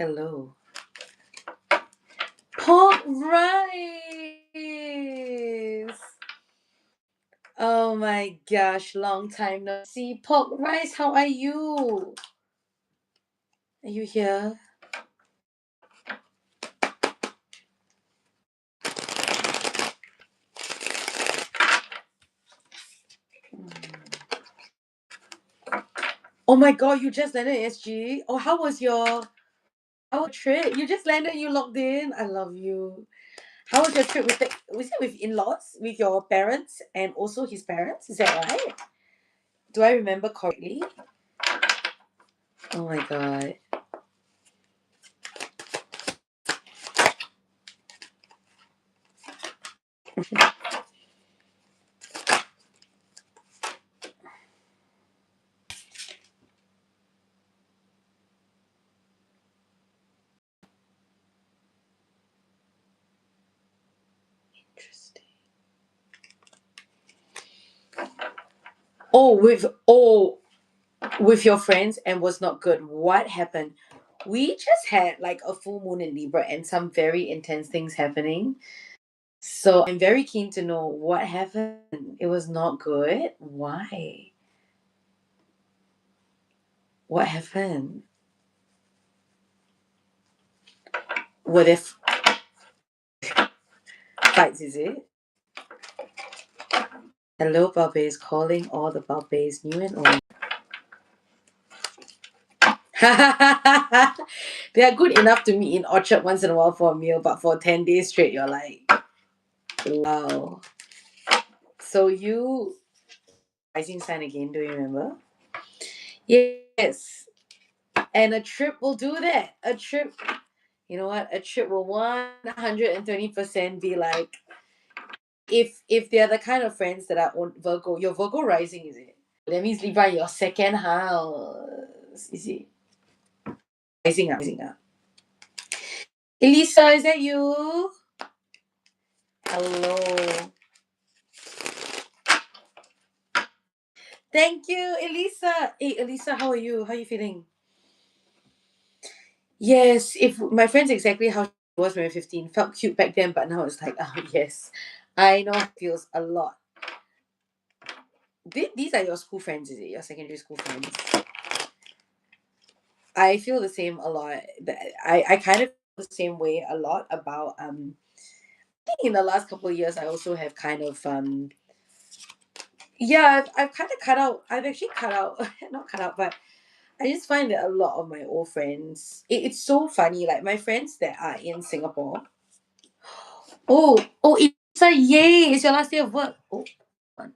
Hello. Pork rice. Oh my gosh, long time no see. Pork rice, how are you? Are you here? Oh my god, you just landed in SG. Oh, how was your trip? You just landed, you logged in. I love you. How was your trip was it with in-laws, with your parents and also his parents? Is that right? Do I remember correctly? Oh my god. Interesting. With your friends and was not good. What happened? We just had like a full moon in Libra and some very intense things happening. So I'm very keen to know what happened. It was not good. Why? What happened? What if fights, is it? Hello, Barbays, calling all the Barbays, new and old. They are good enough to meet in Orchard once in a while for a meal, but for 10 days straight, you're like, wow. So you rising sign again, do you remember? Yes. And a trip will do that. A trip, you know what? A trip will 120% be like, if they're the kind of friends that are on Virgo, your Virgo rising, is it? That means Libra, your second house. Is it? Rising up, rising up. Elisa, is that you? Hello. Thank you, Elisa. Hey, Elisa, how are you? How are you feeling? Yes, if my friend's exactly how she was when we were 15. Felt cute back then, but now it's like, oh, yes. I know it feels a lot. These are your school friends, is it? Your secondary school friends? I feel the same a lot. I kind of feel the same way a lot about I think in the last couple of years I also have kind of yeah, I've kind of cut out. I've actually cut out, not cut out, but I just find that a lot of my old friends, it's so funny. Like my friends that are in Singapore. Oh, it's a yay! It's your last day of work. Oh, one.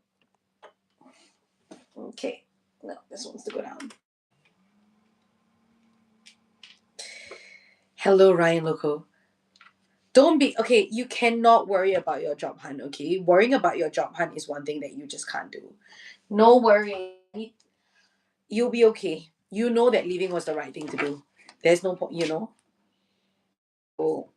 Okay. No, this wants to go down. Hello, Ryan Loco. Don't be okay. You cannot worry about your job hunt. Okay, worrying about your job hunt is one thing that you just can't do. No worrying. You'll be okay. You know that leaving was the right thing to do. There's no point. Oh,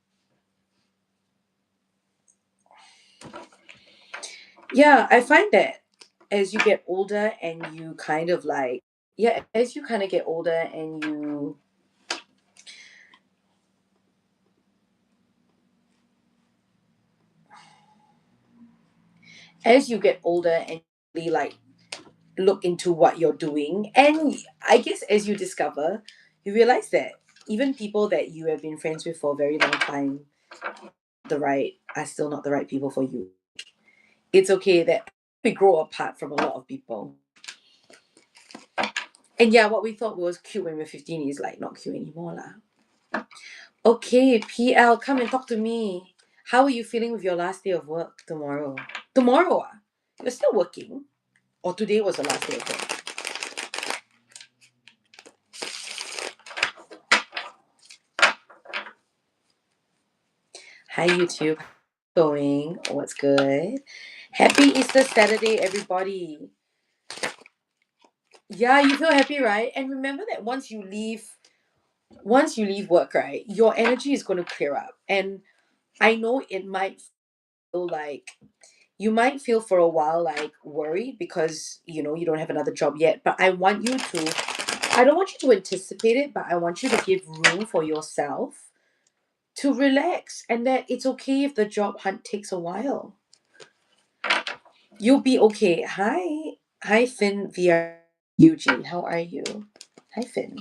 yeah. I find that as you get older and you kind of like yeah, as you kind of get older and you as you get older and really like look into what you're doing, and I guess as you discover, you realize that even people that you have been friends with for a very long time the right are still not the right people for you. It's okay that we grow apart from a lot of people. And yeah, what we thought was cute when we were 15 is like not cute anymore lah. Okay, PL, come and talk to me. How are you feeling with your last day of work tomorrow? Tomorrow, ah? You're still working? Or today was the last day of work? Hi, YouTube. Going? What's good? Happy Easter Saturday, everybody. Yeah, you feel happy, right? And remember that once you leave work, right, your energy is going to clear up. And I know it might feel like you might feel for a while like worried because you don't have another job yet, but I want you to I don't want you to anticipate it, but I want you to give room for yourself to relax, and that it's okay if the job hunt takes a while. You'll be okay. Hi, Finn via Eugene. How are you? Hi, Finn.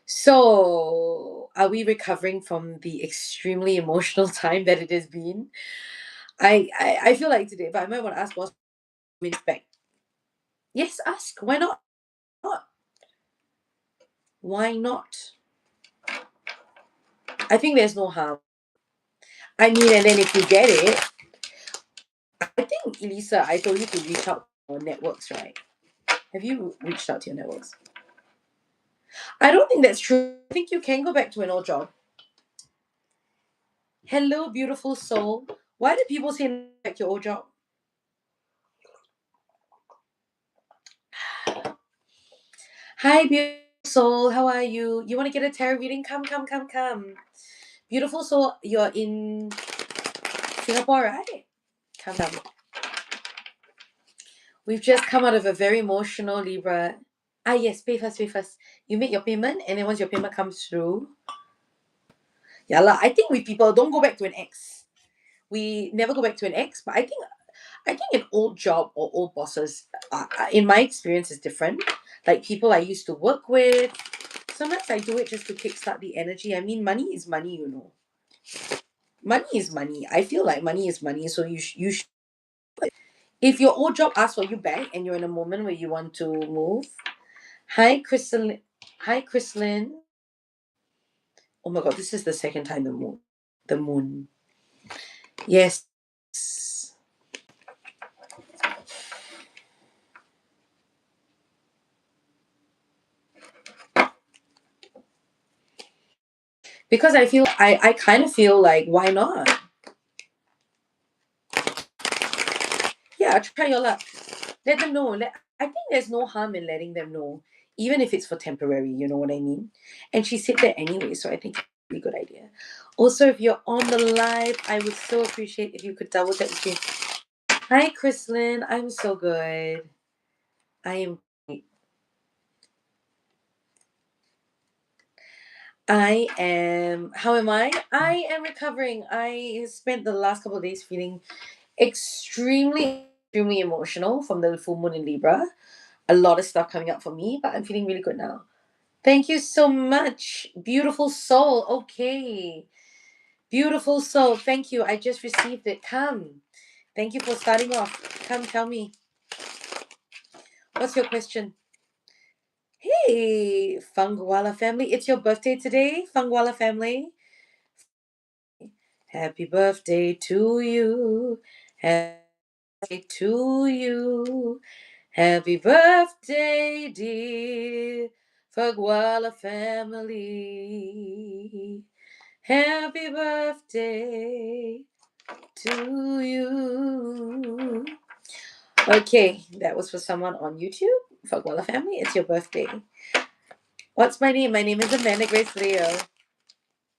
So, are we recovering from the extremely emotional time that it has been? I feel like today, but I might want to ask what's back. Yes, ask. Why not? Why not? I think there's no harm. I mean, and then if you get it, I think, Elisa, I told you to reach out to your networks, right? Have you reached out to your networks? I don't think that's true. I think you can go back to an old job. Hello, beautiful soul. Why do people say back to your old job? Hi, beautiful soul. How are you? You want to get a tarot reading? Come, come, come, come. Beautiful soul, you're in Singapore, right? Come, come. We've just come out of a very emotional Libra. Ah, yes, pay first, pay first. You make your payment, and then once your payment comes through, yeah lah. I think we people don't go back to an ex. We never go back to an ex, but I think an old job or old bosses, in my experience, is different. Like people I used to work with. Sometimes I do it just to kickstart the energy. I mean, money is money, you know. Money is money. I feel like money is money, so if your old job asks for you back and you're in a moment where you want to move. Hi, Crystal. Hi, Chrislyn. Oh my God, this is the second time the moon. The moon. Yes. Because I kind of feel like, why not? Yeah, try your luck. Let them know. I think there's no harm in letting them know, even if it's for temporary, you know what I mean? And she said that anyway, so I think it's a really good idea. Also, if you're on the live, I would so appreciate if you could double tap the screen. Hi, Chrislyn. I'm so good. I am. I am. How am I? I am recovering. I spent the last couple of days feeling extremely emotional from the full moon in Libra. A lot of stuff coming up for me, but I'm feeling really good now. Thank you so much. Beautiful soul. Okay. Beautiful soul. Thank you. I just received it. Come. Thank you for starting off. Come tell me. What's your question? Hey, Fangwala family. It's your birthday today, Fangwala family. Happy birthday to you. Happy birthday to you. Happy birthday, dear Fagwala family. Happy birthday to you. Okay, that was for someone on YouTube. Fagwala family, it's your birthday. What's my name? My name is Amanda Grace Leo.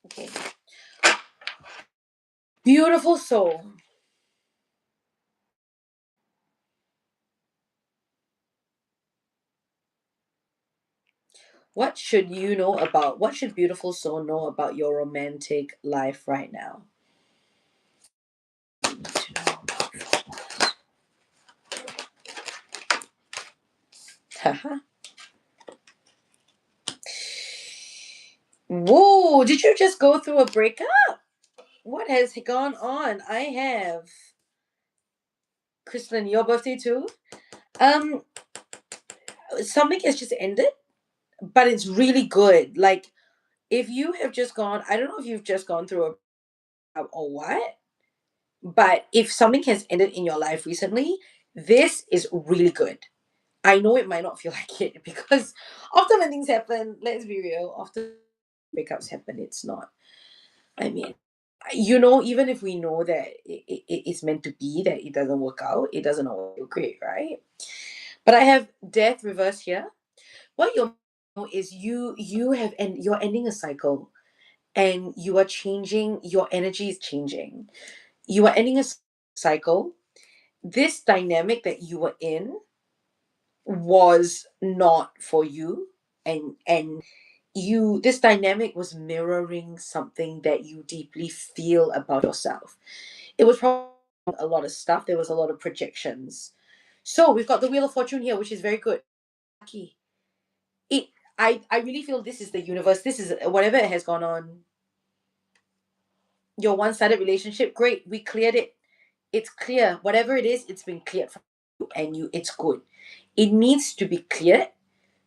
Okay. Beautiful soul. What should you know about, what should beautiful soul know about your romantic life right now? Haha. Whoa, did you just go through a breakup? What has gone on? I have. Kristen, your birthday too? Um, Something has just ended, but it's really good. Like, if you have just gone, I don't know if you've just gone through a breakup or what, but if something has ended in your life recently, this is really good. I know it might not feel like it because often when things happen, let's be real, often breakups happen, it's not. I mean, even if we know that it's meant to be, that it doesn't work out, it doesn't always feel great, right? But I have death reverse here. What you know is you have, and you're ending a cycle, and you are changing. Your energy is changing. You are ending a cycle. This dynamic that you were in was not for you, and you this dynamic was mirroring something that you deeply feel about yourself. It was probably a lot of stuff. There was a lot of projections. So we've got the Wheel of Fortune here, which is very good. Lucky. It I really feel this is the universe. This is whatever it has gone on. Your one-sided relationship, great. We cleared it. It's clear. Whatever it is, it's been cleared from you, and it's good. It needs to be cleared,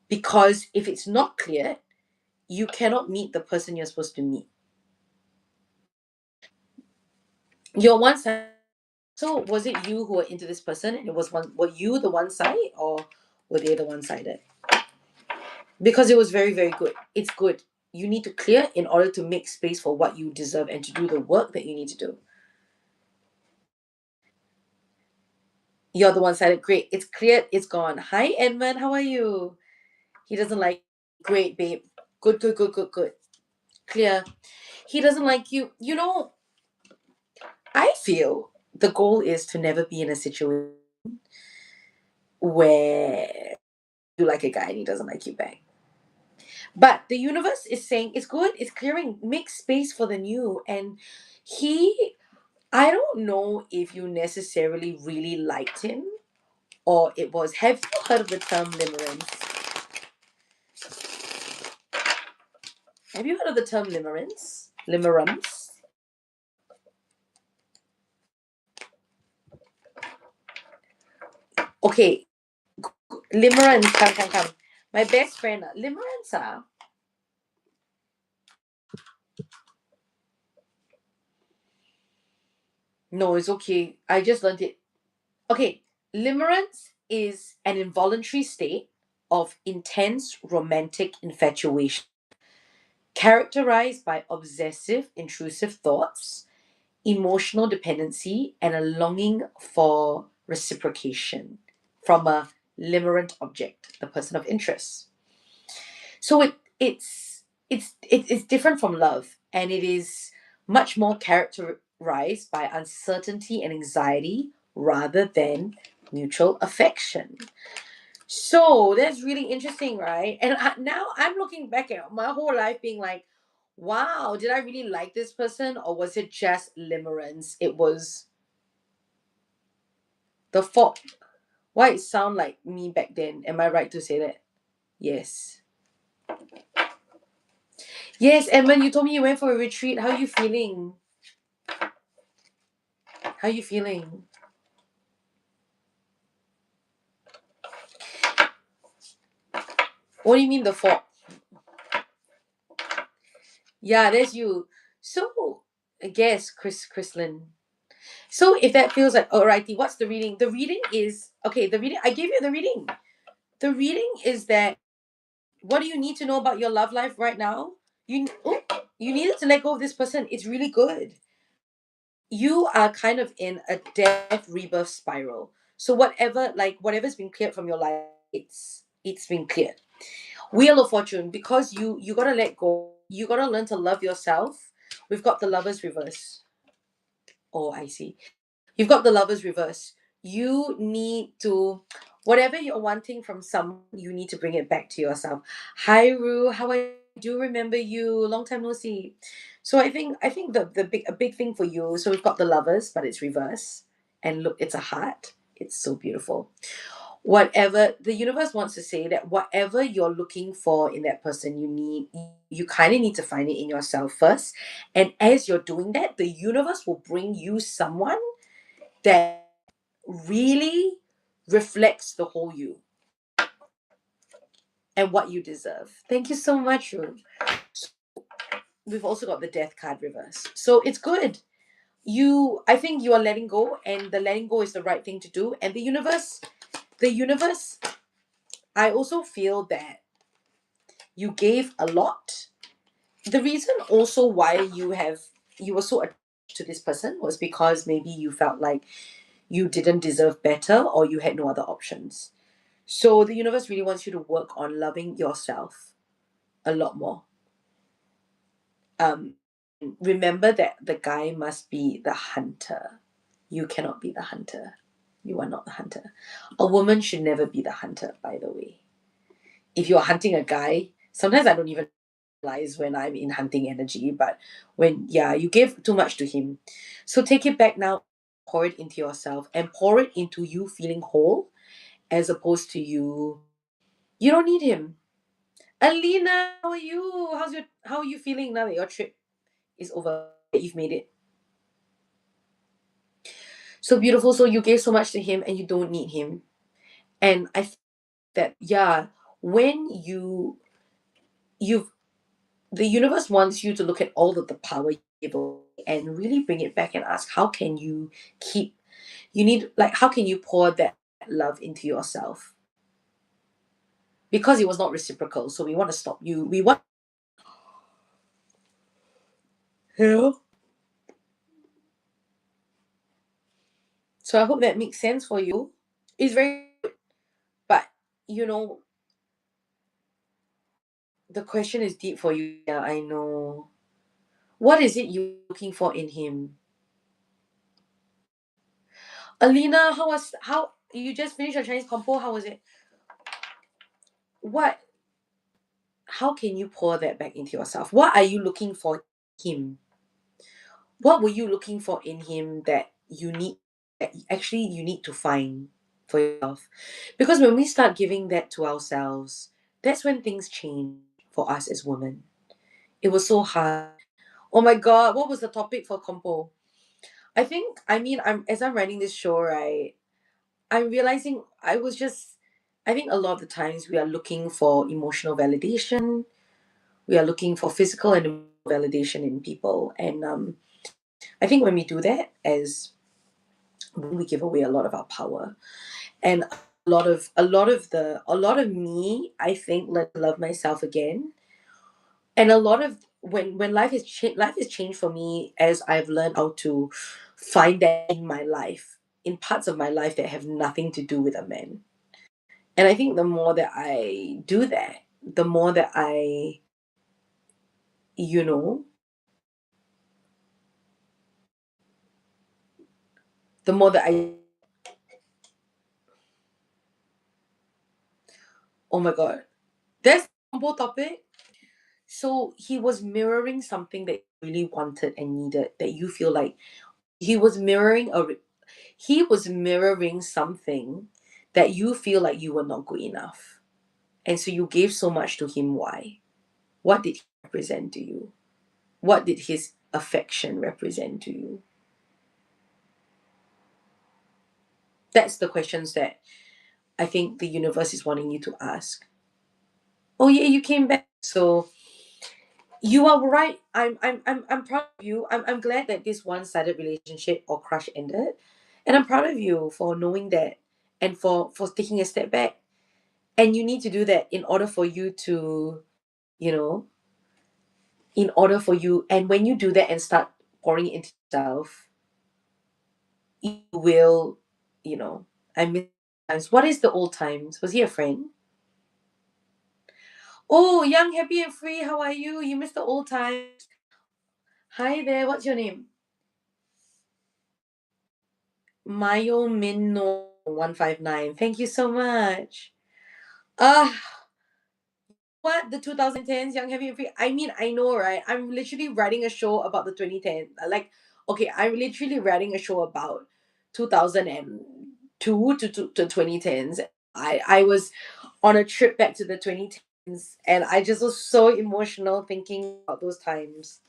because if it's not cleared, you cannot meet the person you're supposed to meet. Your one side. So was it you who were into this person, and it was one? Were you the one side, or were they the one sided? Because it was very, very good. It's good. You need to clear in order to make space for what you deserve and to do the work that you need to do. You're the one sided. Great. It's cleared. It's gone. Hi, Edmund. How are you? He doesn't like. Great, babe. Good, good, good, good, good. Clear. He doesn't like you. I feel the goal is to never be in a situation where you like a guy and he doesn't like you back. But the universe is saying it's good, it's clearing, make space for the new. And he, I don't know if you necessarily really liked him, or it was, have you heard of the term limerence? Have you heard of the term limerence? Limerence? Okay, limerence, come, come, come. My best friend, limerence, no, it's okay. I just learned it. Okay, limerence is an involuntary state of intense romantic infatuation, characterized by obsessive, intrusive thoughts, emotional dependency, and a longing for reciprocation from a limerent object, the person of interest. So it's different from love, and it is much more characterized by uncertainty and anxiety rather than mutual affection. So that's really interesting, right? And now I'm looking back at my whole life being like, wow, did I really like this person, or was it just limerence? It was the fault. Why it sound like me back then? Am I right to say that? Yes. Yes, Edmund, you told me you went for a retreat. How are you feeling? How are you feeling? What do you mean the fault? Yeah, there's you. So I guess Chrislyn. So if that feels like alrighty, what's the reading? The reading is okay. The reading I gave you the reading. The reading is that what do you need to know about your love life right now? You needed to let go of this person. It's really good. You are kind of in a death rebirth spiral. So whatever's been cleared from your life, it's been cleared. Wheel of Fortune, because you gotta let go. You gotta learn to love yourself. We've got the Lovers reverse. Oh, I see. You've got the Lovers reverse. You need to, whatever you're wanting from someone, you need to bring it back to yourself. Hi Ru, how are you? I do remember you. Long time no see. So I think the big a big thing for you. So we've got the Lovers, but it's reverse. And look, it's a heart. It's so beautiful. Whatever the universe wants to say, that whatever you're looking for in that person, you kind of need to find it in yourself first. And as you're doing that, the universe will bring you someone that really reflects the whole you and what you deserve. Thank you so much, Ruth. We've also got the death card reverse. So it's good. I think you are letting go, and the letting go is the right thing to do. And the universe, I also feel that you gave a lot. The reason also why you were so attached to this person was because maybe you felt like you didn't deserve better, or you had no other options. So the universe really wants you to work on loving yourself a lot more. Um, Remember that the guy must be the hunter. You cannot be the hunter. You are not the hunter. A woman should never be the hunter, by the way. If you're hunting a guy, sometimes I don't even realize when I'm in hunting energy, but when, yeah, you gave too much to him. So take it back now, pour it into yourself, and pour it into you feeling whole, as opposed to you don't need him. Alina, how are you? How are you feeling now that your trip is over? That you've made it. So beautiful. So you gave so much to him and you don't need him. And I think that, yeah, when you've the universe wants you to look at all of the power you give away and really bring it back and ask, how can you keep you need like how can you pour that love into yourself? Because it was not reciprocal. So we want to stop you. We want, you know. So I hope that makes sense for you. It's very good. But you know, the question is deep for you. Yeah, I know. What is it you're looking for in him? Alina, how you just finished your Chinese compo? How was it? What how can you pour that back into yourself? What are you looking for in him? What were you looking for in him that you need to find for yourself? Because when we start giving that to ourselves, that's when things change for us as women. It was so hard. Oh my god, what was the topic for compo? I'm writing this show, right? I'm realizing I think a lot of the times we are looking for emotional validation. We are looking for physical and emotional validation in people. And I think when we do that, as we give away a lot of our power. And a lot of me, I think, let love myself again. And a lot of when life has changed for me as I've learned how to find that in my life, in parts of my life that have nothing to do with a man. And I think the more that I do that, the more that I, you know, the more that I, oh my God, that's a combo topic. So he was mirroring something that you really wanted and needed, that you feel like he was mirroring he was mirroring something that you feel like you were not good enough. And so you gave so much to him. Why? What did he represent to you? What did his affection represent to you? That's the questions that I think the universe is wanting you to ask. Oh yeah, you came back. So you are right. I'm proud of you. I'm glad that this one-sided relationship or crush ended. And I'm proud of you for knowing that and for taking a step back. And you need to do that in order for you to, you know, in order for you and when you do that and start pouring it into yourself, you will, you know, I miss times. What is the old times? Was he a friend? Oh, young, happy and free. How are you? You missed the old times. Hi there. What's your name? Mayo Minno 159. Thank you so much. Ah, what the 2010s Young Heavy and Free? I mean, I know, right? I'm literally writing a show about the 2010. Like, okay, I'm literally writing a show about 2002 to 2010s. I was on a trip back to the 2010s, and I just was so emotional thinking about those times.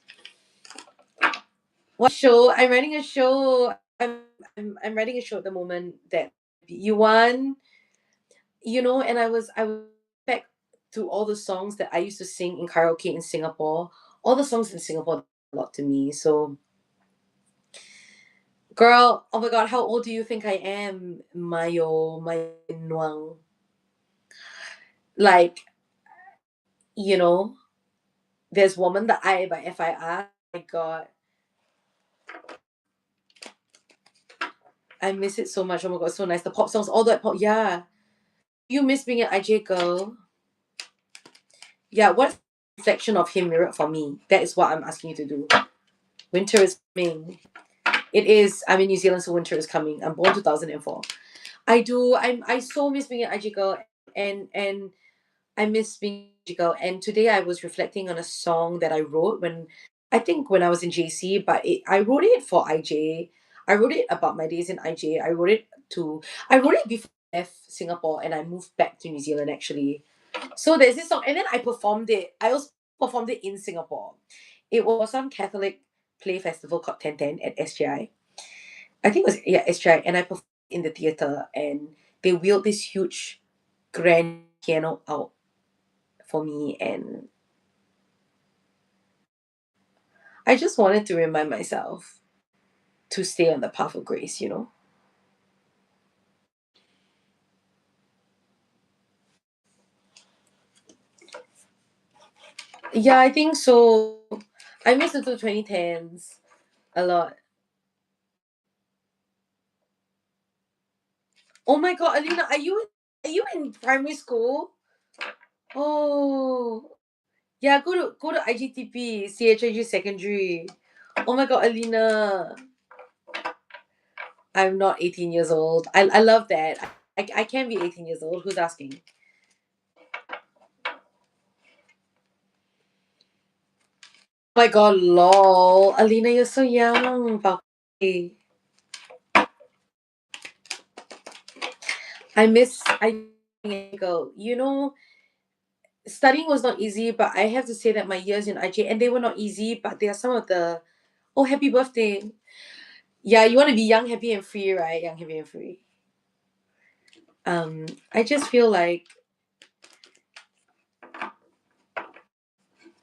What show? I'm writing a show. I'm writing a show at the moment that you want, and I was back to all the songs that I used to sing in karaoke in Singapore. All the songs in Singapore mean a lot to me. So, girl, oh my god, how old do you think I am? Mayo Nuang. Like, you know, there's Woman the I by FIR. Oh my god, I miss it so much. Oh my god, so nice. The pop songs, all that pop. Yeah, you miss being an IJ girl. Yeah, what's the reflection of him mirrored for me? That is what I'm asking you to do. Winter is coming. It is. I'm in New Zealand, so winter is coming. I'm born 2004. I do. I so miss being an IG girl, and I miss being an IG girl. And today I was reflecting on a song that I wrote when I think when I was in JC, but I wrote it for IJ. I wrote it about my days in IJ. I wrote it before I left Singapore and I moved back to New Zealand actually. So there's this song, and then I performed it. I also performed it in Singapore. It was some Catholic play festival called 1010 at SGI. I think it was, yeah, SGI, and I performed in the theater, and they wheeled this huge grand piano out for me, and I just wanted to remind myself to stay on the path of grace, you know? Yeah, I think so. I miss the 2010s a lot. Oh my god, Alina, are you in primary school? Oh, yeah, go to IGTP, CHIG secondary. Oh my god, Alina. I'm not 18 years old. I love that. I can be 18 years old. Who's asking? Oh my god, lol. Alina, you're so young. Bakit? I go. Studying was not easy, but I have to say that my years in IJ, and they were not easy, but they are some of the, oh, happy birthday. Yeah, you want to be young, happy, and free, right? Young, happy, and free. I just feel like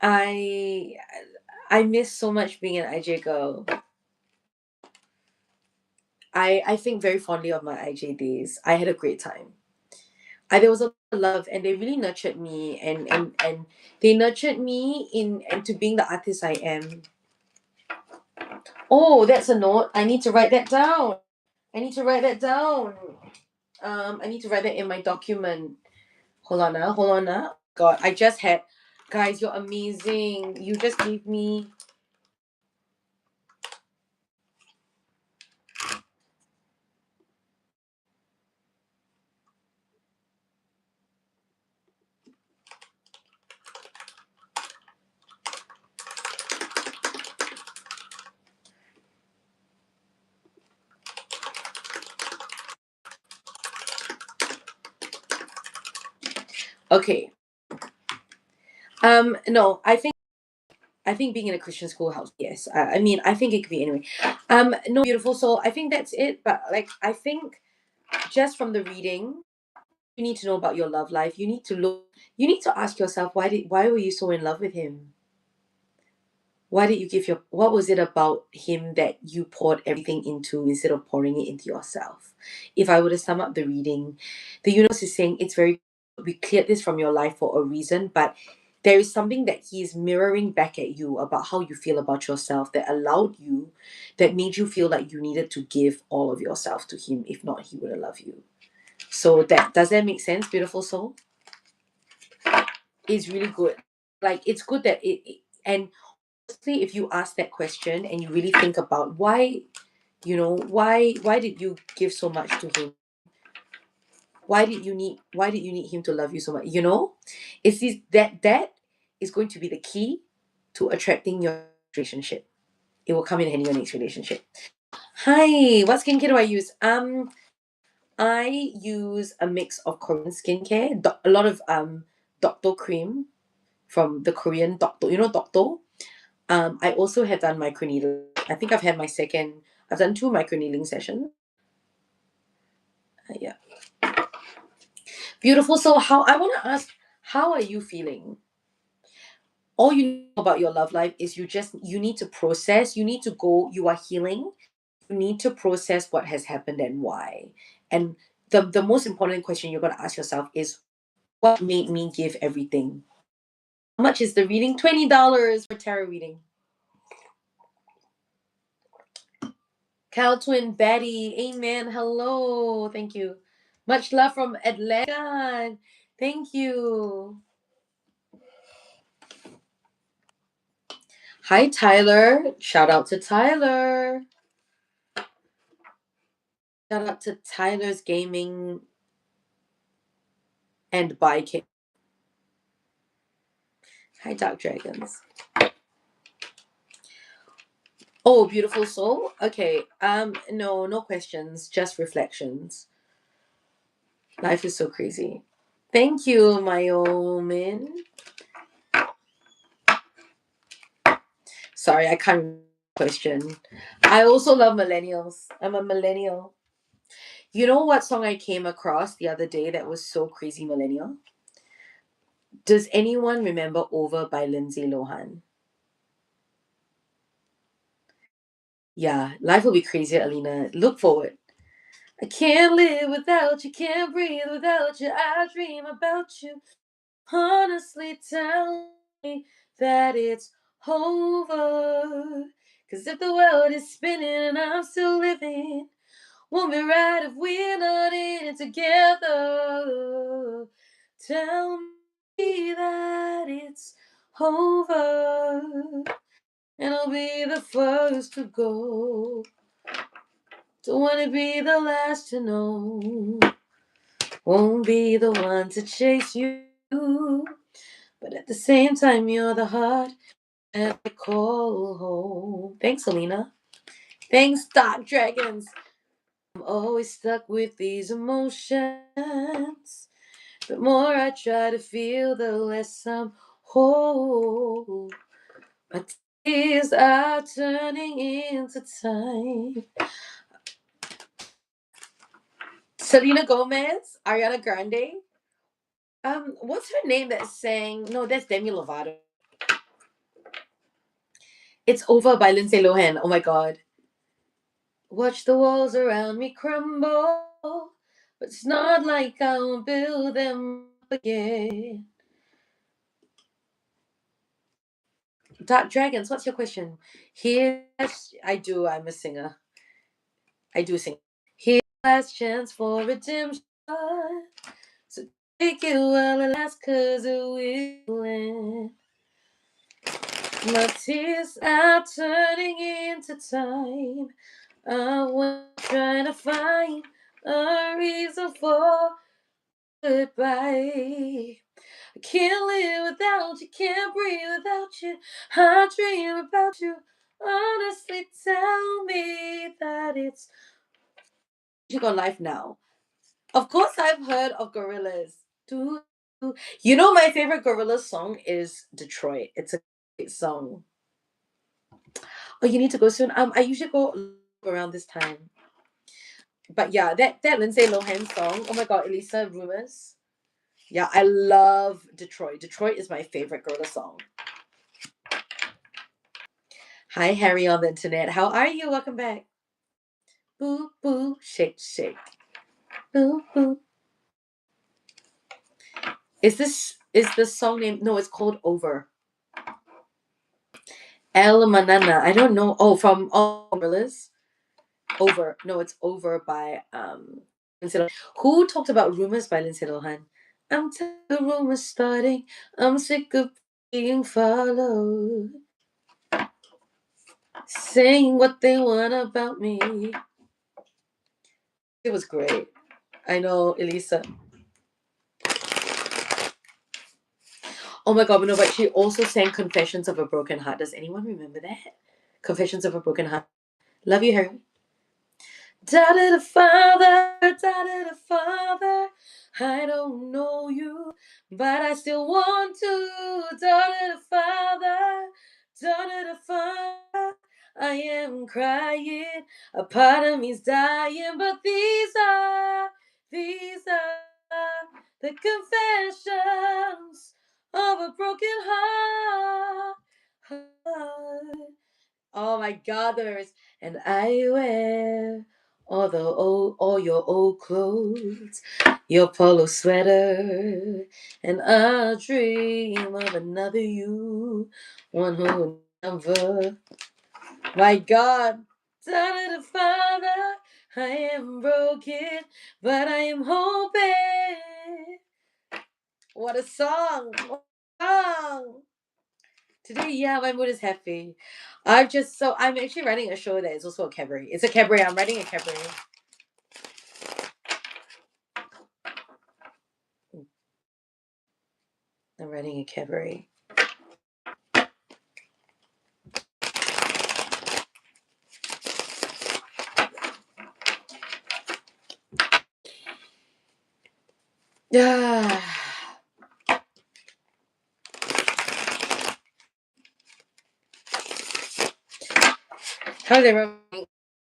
I I miss so much being an IJ girl. I think very fondly of my IJ days. I had a great time. There was a lot of love, and they really nurtured me, and they nurtured me in into being the artist I am. Oh, that's a note. I need to write that down. I need to write that down. I need to write that in my document. Hold on now. God, I just had, guys, you're amazing. You just gave me. Okay. No, I think being in a Christian schoolhouse, yes. I mean, I think it could be anyway. No, beautiful soul. I think that's it. But like, I think just from the reading, you need to know about your love life. You need to look. You need to ask yourself, why were you so in love with him? Why did you give your what was it about him that you poured everything into instead of pouring it into yourself? If I were to sum up the reading, the universe is saying it's very, we cleared this from your life for a reason, but there is something that he is mirroring back at you about how you feel about yourself that allowed you, that made you feel like you needed to give all of yourself to him. If not, he wouldn't love you. So that, does that make sense, beautiful soul? It's really good. Like, it's good that and honestly, if you ask that question and you really think about why, why did you give so much to him? Why did you need him to love you so much? It's this, that is going to be the key to attracting your relationship. It will come in handy your next relationship. Hi, what skincare do I use? I use a mix of Korean skincare, a lot of doctor cream from the Korean doctor, doctor. I also have done microneedling. I think I've done two microneedling sessions. Yeah. Beautiful. So I want to ask, how are you feeling? All you know about your love life is you need to process, you need to go, you are healing, you need to process what has happened and why. And the most important question you're going to ask yourself is, what made me give everything? How much is the reading? $20 for tarot reading. Cal Twin Betty, amen. Hello, thank you. Much love from Atlanta. Thank you. Hi, Tyler. Shout out to Tyler. Shout out to Tyler's Gaming and Biking. Hi, Dark Dragons. Oh, beautiful soul. Okay. No questions, just reflections. Life is so crazy. Thank you, Myomin. Sorry, I can't question. I also love millennials. I'm a millennial. You know what song I came across the other day that was so crazy millennial? Does anyone remember Over by Lindsay Lohan? Yeah, life will be crazier, Alina. Look forward. I can't live without you, can't breathe without you. I dream about you. Honestly, tell me that it's over. 'Cause if the world is spinning and I'm still living, won't be right if we're not in it together. Tell me that it's over, and I'll be the first to go. Don't wanna be the last to know. Won't be the one to chase you. But at the same time, you're the heart and I call home. Thanks, Alina. Thanks, Dark Dragons. I'm always stuck with these emotions. The more I try to feel, the less I'm whole. My tears are turning into time. Selena Gomez, Ariana Grande. What's her name that sang? No, that's Demi Lovato. It's Over by Lindsay Lohan. Oh my god. Watch the walls around me crumble, but it's not like I won't build them up again. Dark Dragons, what's your question? Here, I do. I'm a singer. I do sing. Here's last chance for redemption. So take it while it lasts, 'cause it will end. My tears are turning into time. I was trying to find a reason for goodbye. I can't live without you, can't breathe without you. I dream about you. Honestly, tell me that it's you got life now. Of course, I've heard of Gorillas. You know, my favorite Gorillaz song is Detroit. It's a great song. Oh, you need to go soon. I usually go around this time. But yeah, that Lindsay Lohan song. Oh my god, Elisa Rumors. Yeah, I love Detroit. Detroit is my favorite Gorilla song. Hi, Harry on the internet. How are you? Welcome back. Boo boo, shake shake. Boo boo. Is this song name? No, it's called Over. El Manana. I don't know. Oh, from All Gorillas. Over. No, it's Over by Lindsay Lohan. Who talked about Rumors by Lindsay Lohan? I'm tired of rumors starting. I'm sick of being followed. Saying what they want about me. It was great. I know, Elisa. Oh my god, no, but she also sang Confessions of a Broken Heart. Does anyone remember that? Confessions of a Broken Heart. Love you, Harry. Doubted a father, doubted a father. I don't know you, but I still want to. Doubted a father, doubted a father. I am crying, a part of me's dying, but these are the confessions of a broken heart. Oh my god, there's and I wear all your old clothes, your polo sweater, and I dream of another you, one who will never. My God, son of the Father, I am broken, but I am hoping. What a song! What a song! Today, yeah, my mood is happy. I'm actually writing a show that is also a cabaret. It's a cabaret. I'm writing a cabaret. I'm writing a cabaret. Yeah. How's everyone?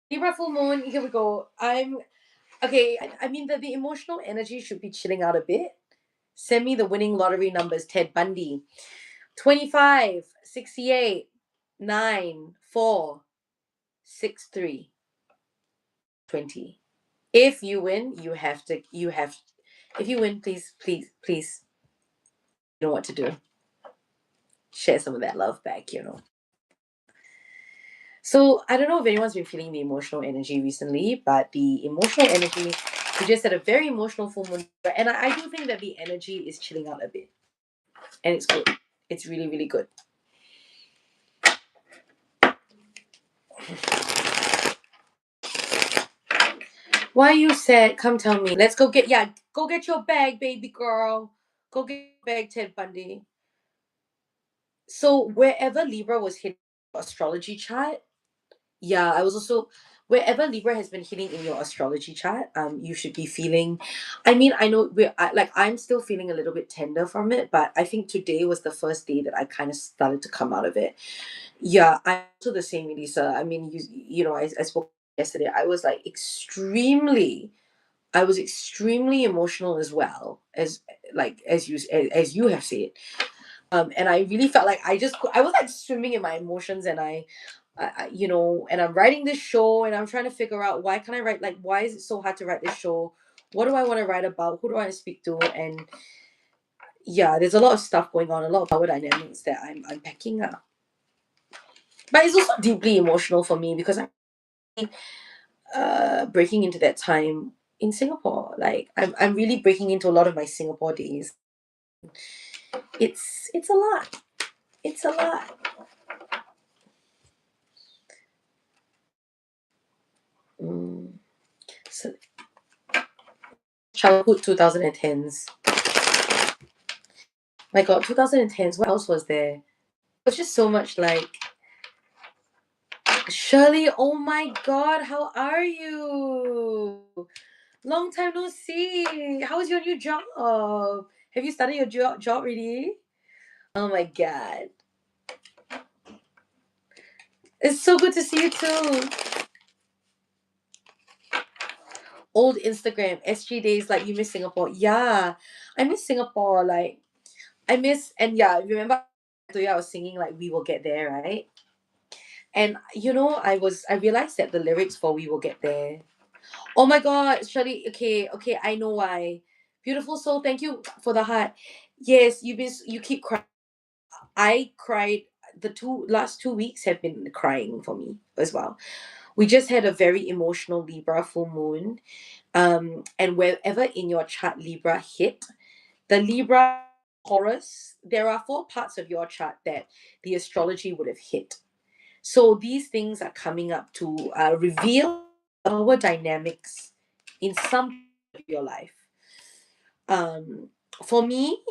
Libra full moon. Here we go. I'm okay. I mean, the emotional energy should be chilling out a bit. Send me the winning lottery numbers, Ted Bundy. 25, 68, 9, 4, 6, 3, 20. If you win, if you win, please, please, please, you know what to do. Share some of that love back. So I don't know if anyone's been feeling the emotional energy recently, but the emotional energy, we just had a very emotional full moon. And I do think that the energy is chilling out a bit. And it's good. It's really, really good. Why you sad? Come tell me. Let's go get your bag, baby girl. Go get your bag, Ted Bundy. So wherever Libra was hitting astrology chart, yeah, I was also wherever Libra has been hitting in your astrology chart, you should be feeling. I mean, I know I'm still feeling a little bit tender from it, but I think today was the first day that I kind of started to come out of it. Yeah, I'm also the same, Elisa. I mean, I spoke yesterday. I was extremely emotional as well as you have said. And I really felt like I was like swimming in my emotions, and and I'm writing this show, and I'm trying to figure out why can't I write, like, why is it so hard to write this show? What do I want to write about? Who do I want to speak to? And yeah, there's a lot of stuff going on, a lot of power dynamics that I'm unpacking up. But it's also deeply emotional for me because I'm breaking into that time in Singapore. Like I'm really breaking into a lot of my Singapore days. It's a lot. It's a lot. Mm. So childhood 2010s. My God, 2010s. What else was there? It was just so much like Shirley. Oh my God, how are you? Long time no see. How's your new job? Have you started your job already? Oh my God, it's so good to see you too. Old Instagram, SG days, like you miss Singapore. Yeah, I miss Singapore. Like I miss, and yeah, remember I told you I was singing like "We Will Get There," right? And I realized that the lyrics for "We Will Get There." Oh my God, Shirley. Okay, okay, I know why. Beautiful soul, thank you for the heart. Yes, you keep crying. I cried. The last 2 weeks have been crying for me as well. We just had a very emotional Libra full moon. And wherever in your chart Libra hit, the Libra Taurus, there are 4 parts of your chart that the astrology would have hit. So these things are coming up to reveal our dynamics in some of your life. Um, for me,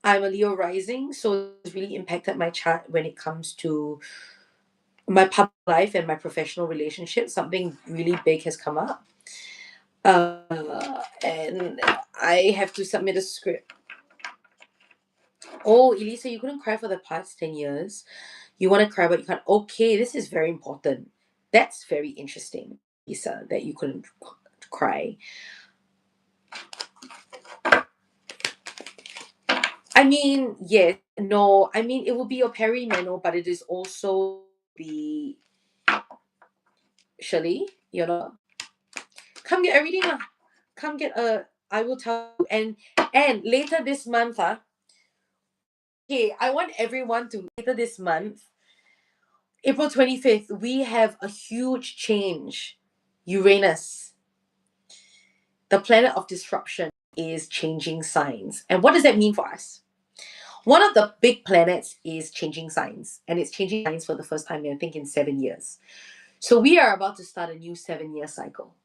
I'm a Leo rising, so it's really impacted my chart when it comes to my public life and my professional relationships. Something really big has come up. And I have to submit a script. Oh, Elisa, you couldn't cry for the past 10 years. You want to cry, but you can't. Okay, this is very important. That's very interesting, Elisa, that you couldn't cry. I mean, yes, no. I mean, it will be your perimenal, but it is also be Shirley. Come get a reading. Come get a. I will tell you. And later this month, okay, I want everyone to later this month, April 25th, we have a huge change. Uranus, the planet of disruption, is changing signs. And what does that mean for us? One of the big planets is changing signs, and it's changing signs for the first time, I think, in 7 years. So we are about to start a new 7-year cycle.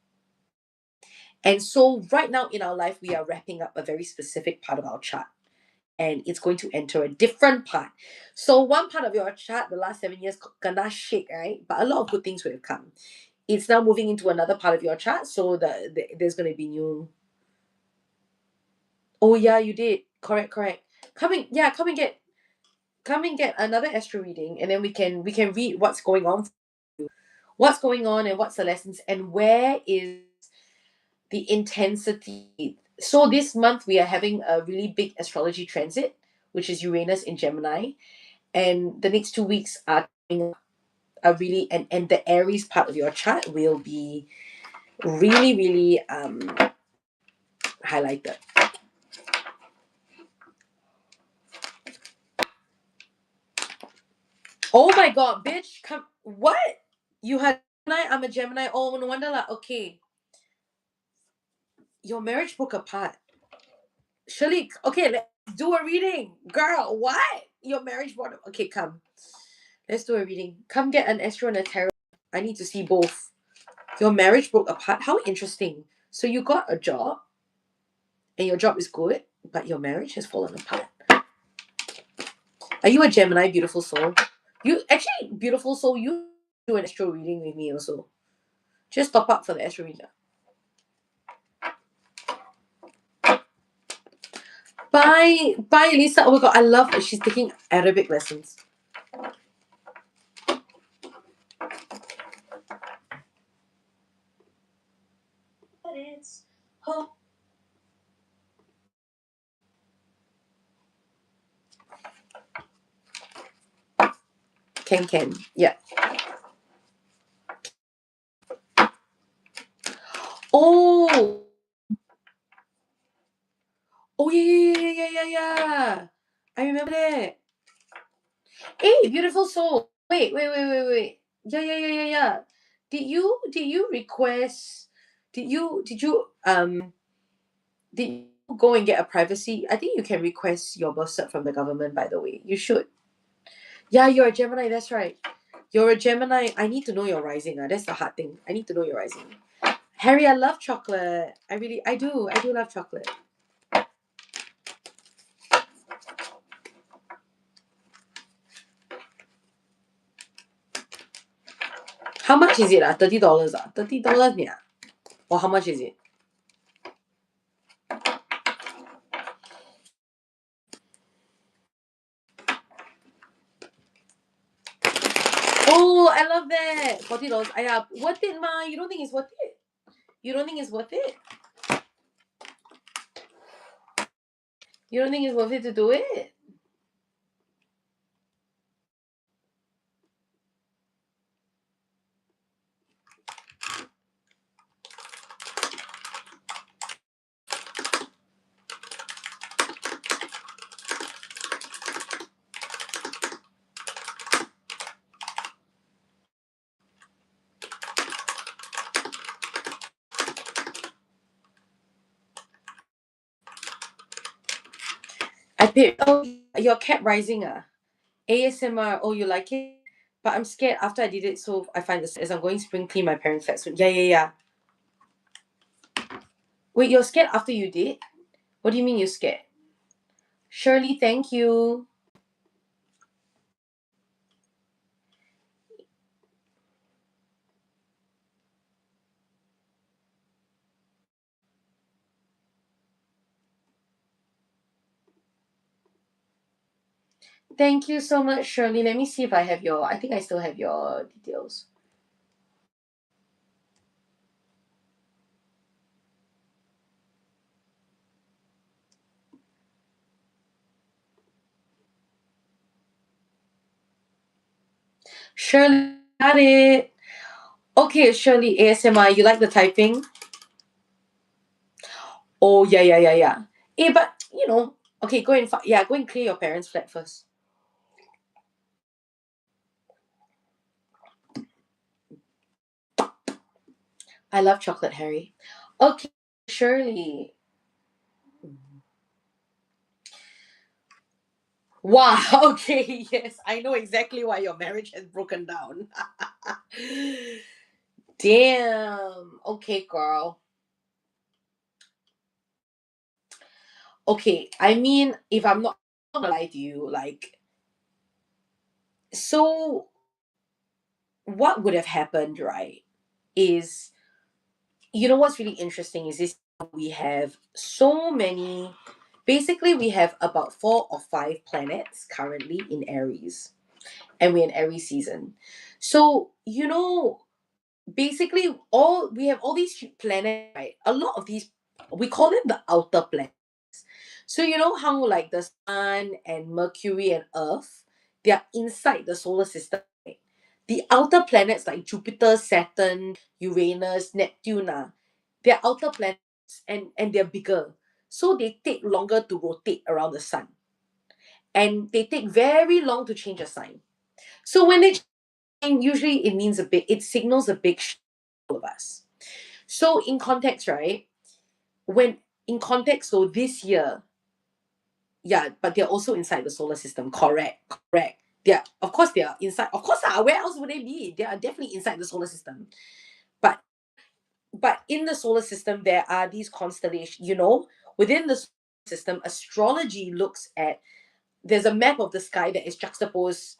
And so right now in our life, we are wrapping up a very specific part of our chart. and it's going to enter a different part. So one part of your chart, the last 7 years, gonna shake, right? But a lot of good things will come. It's now moving into another part of your chart, so there's gonna be new. Oh yeah, you did. Correct, correct. Yeah, come and get another astro reading, and then we can read what's going on, and what's the lessons, and where is the intensity. So this month we are having a really big astrology transit, which is Uranus in Gemini, and the next 2 weeks are coming up, are really, and the Aries part of your chart will be really, really highlighted. Oh my god, bitch! Come, what? You had Gemini? I'm a Gemini. Oh, no wonder lah. Okay, your marriage broke apart. Shirley, okay, let's do a reading, girl. What? Your marriage broke? Okay, come. Let's do a reading. Come get an astro and a tarot. I need to see both. Your marriage broke apart. How interesting. So you got a job, and your job is good, but your marriage has fallen apart. Are you a Gemini, beautiful soul? You actually, beautiful soul, you do an astro reading with me also. Just top up for the astro reader. Bye, bye, Lisa. Oh my god, I love that she's taking Arabic lessons. But it's hope. Can. Yeah. Oh. Oh yeah. I remember that. Hey, beautiful soul. Wait. Yeah. Did you request? Did you go and get a privacy? I think you can request your birth cert from the government. By the way, you should. Yeah, you're a Gemini. That's right. You're a Gemini. I need to know your rising. That's the hard thing. I need to know your rising. Harry, I love chocolate. I do. I do love chocolate. How much is it? $30. $30 yeah. Or how much is it? Oh, I love that. $40. Worth it, ma. You don't think it's worth it? You don't think it's worth it? You don't think it's worth it to do it? I paid. Oh, your cat rising. ASMR. Oh, you like it? But I'm scared after I did it. So I find this as I'm going spring clean my parents' flat soon. Yeah. Wait, you're scared after you did? What do you mean you're scared? Shirley, thank you. Thank you so much, Shirley. Let me see if I have your. I think I still have your details. Shirley, got it. Okay, Shirley, ASMR. You like the typing? Oh yeah. But okay, go and clear your parents' flat first. I love chocolate, Harry. Okay, Shirley. Wow. Okay. Yes, I know exactly why your marriage has broken down. Damn. Okay, girl. Okay. I mean, if I'm not I'm not gonna lie to you, like, so what would have happened, right, is, you know what's really interesting is this: we have so many, basically we have about 4 or 5 planets currently in Aries, and we're in Aries season. So, basically all we have all these planets, right? A lot of these, we call them the outer planets. So you know how like the sun and Mercury and Earth, they are inside the solar system, right? The outer planets like Jupiter, Saturn, Uranus, Neptune, they're outer planets, and they're bigger. So they take longer to rotate around the sun, and they take very long to change a sign. So when they change, usually it means it signals a big shift for all of us. So in context, right? When in context, so this year, yeah, but they're also inside the solar system. Correct, correct. Yeah, of course they are inside. Of course, where else would they be? They are definitely inside the solar system. But in the solar system, there are these constellations. Within the solar system, astrology looks at. There's a map of the sky that is juxtaposed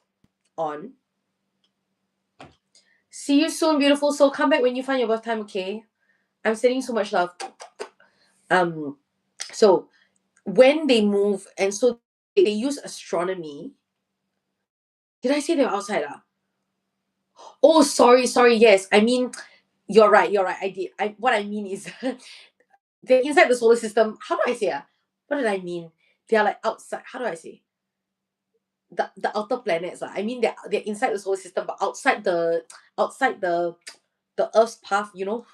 on. See you soon, beautiful soul. Come back when you find your birth time, okay? I'm sending so much love. So when they move, and so they use astronomy. Did I say they were outside? Oh, sorry. Yes, I mean, you're right. I did. What I mean is, they're inside the solar system. How do I say? What did I mean? They are like outside. How do I say? The outer planets. I mean, they're inside the solar system, but outside the Earth's path. You know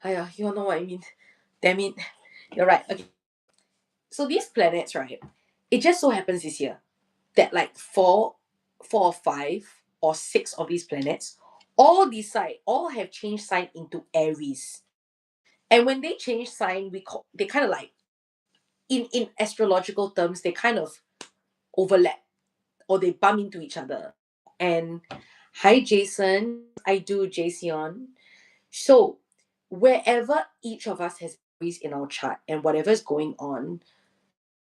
what I mean. Damn it. You're right. Okay. So these planets, right? It just so happens this year that like four or 5 or 6 of these planets all have changed sign into Aries. And when they change sign, they kind of like, in astrological terms, they kind of overlap, or they bump into each other. And hi Jason, I do Jason. So wherever each of us has Aries in our chart, and whatever's going on,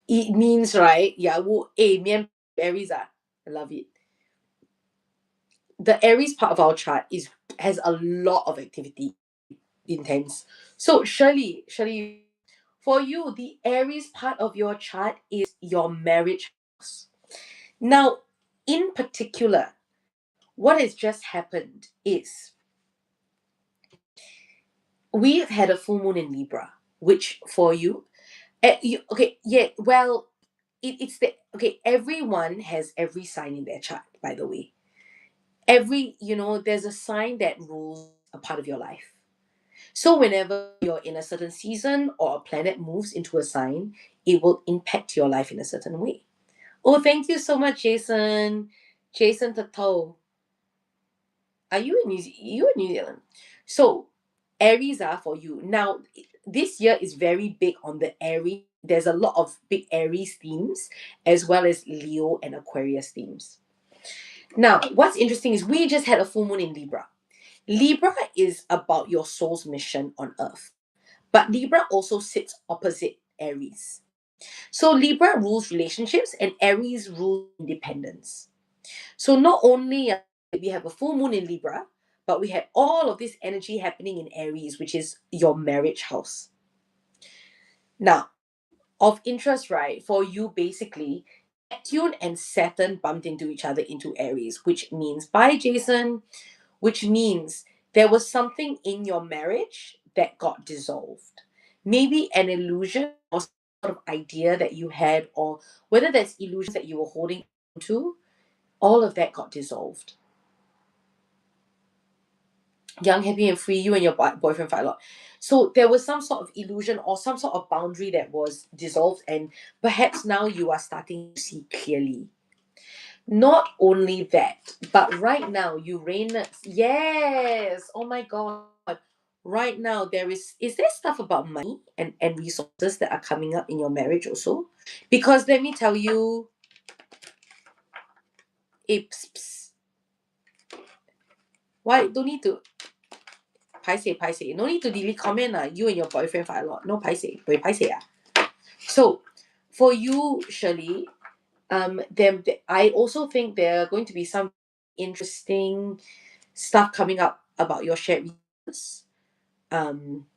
it means, right? Yeah, me and Aries, I love it. The Aries part of our chart has a lot of activity, intense. So Shirley, for you, the Aries part of your chart is your marriage house. Now, in particular, what has just happened is we've had a full moon in Libra, which for you, okay, yeah, well, it's the okay. Everyone has every sign in their chart, by the way. There's a sign that rules a part of your life. So whenever you're in a certain season or a planet moves into a sign, it will impact your life in a certain way. Oh, thank you so much, Jason. Jason Tato. Are you you in New Zealand? So Aries are for you. Now, this year is very big on the Aries. There's a lot of big Aries themes, as well as Leo and Aquarius themes. Now, what's interesting is we just had a full moon in Libra. Libra is about your soul's mission on earth. But Libra also sits opposite Aries. So Libra rules relationships and Aries rules independence. So not only we have a full moon in Libra, but we had all of this energy happening in Aries, which is your marriage house. Now, of interest, right, for you basically, Neptune and Saturn bumped into each other into Aries, which means, bye Jason, which means there was something in your marriage that got dissolved. Maybe an illusion or sort of idea that you had, or whether there's illusions that you were holding on to, all of that got dissolved. Young, happy, and free, you and your boyfriend fight a lot. So there was some sort of illusion or some sort of boundary that was dissolved, and perhaps now you are starting to see clearly. Not only that, but right now, Uranus, yes, oh my God. Right now, is there stuff about money and resources that are coming up in your marriage also? Because let me tell you, it's, why, don't need to, paise, no need to delete comment, you and your boyfriend fight a lot, no paise, wait, paise. So, for you, Shirley, I also think there are going to be some interesting stuff coming up about your shared resources. Um,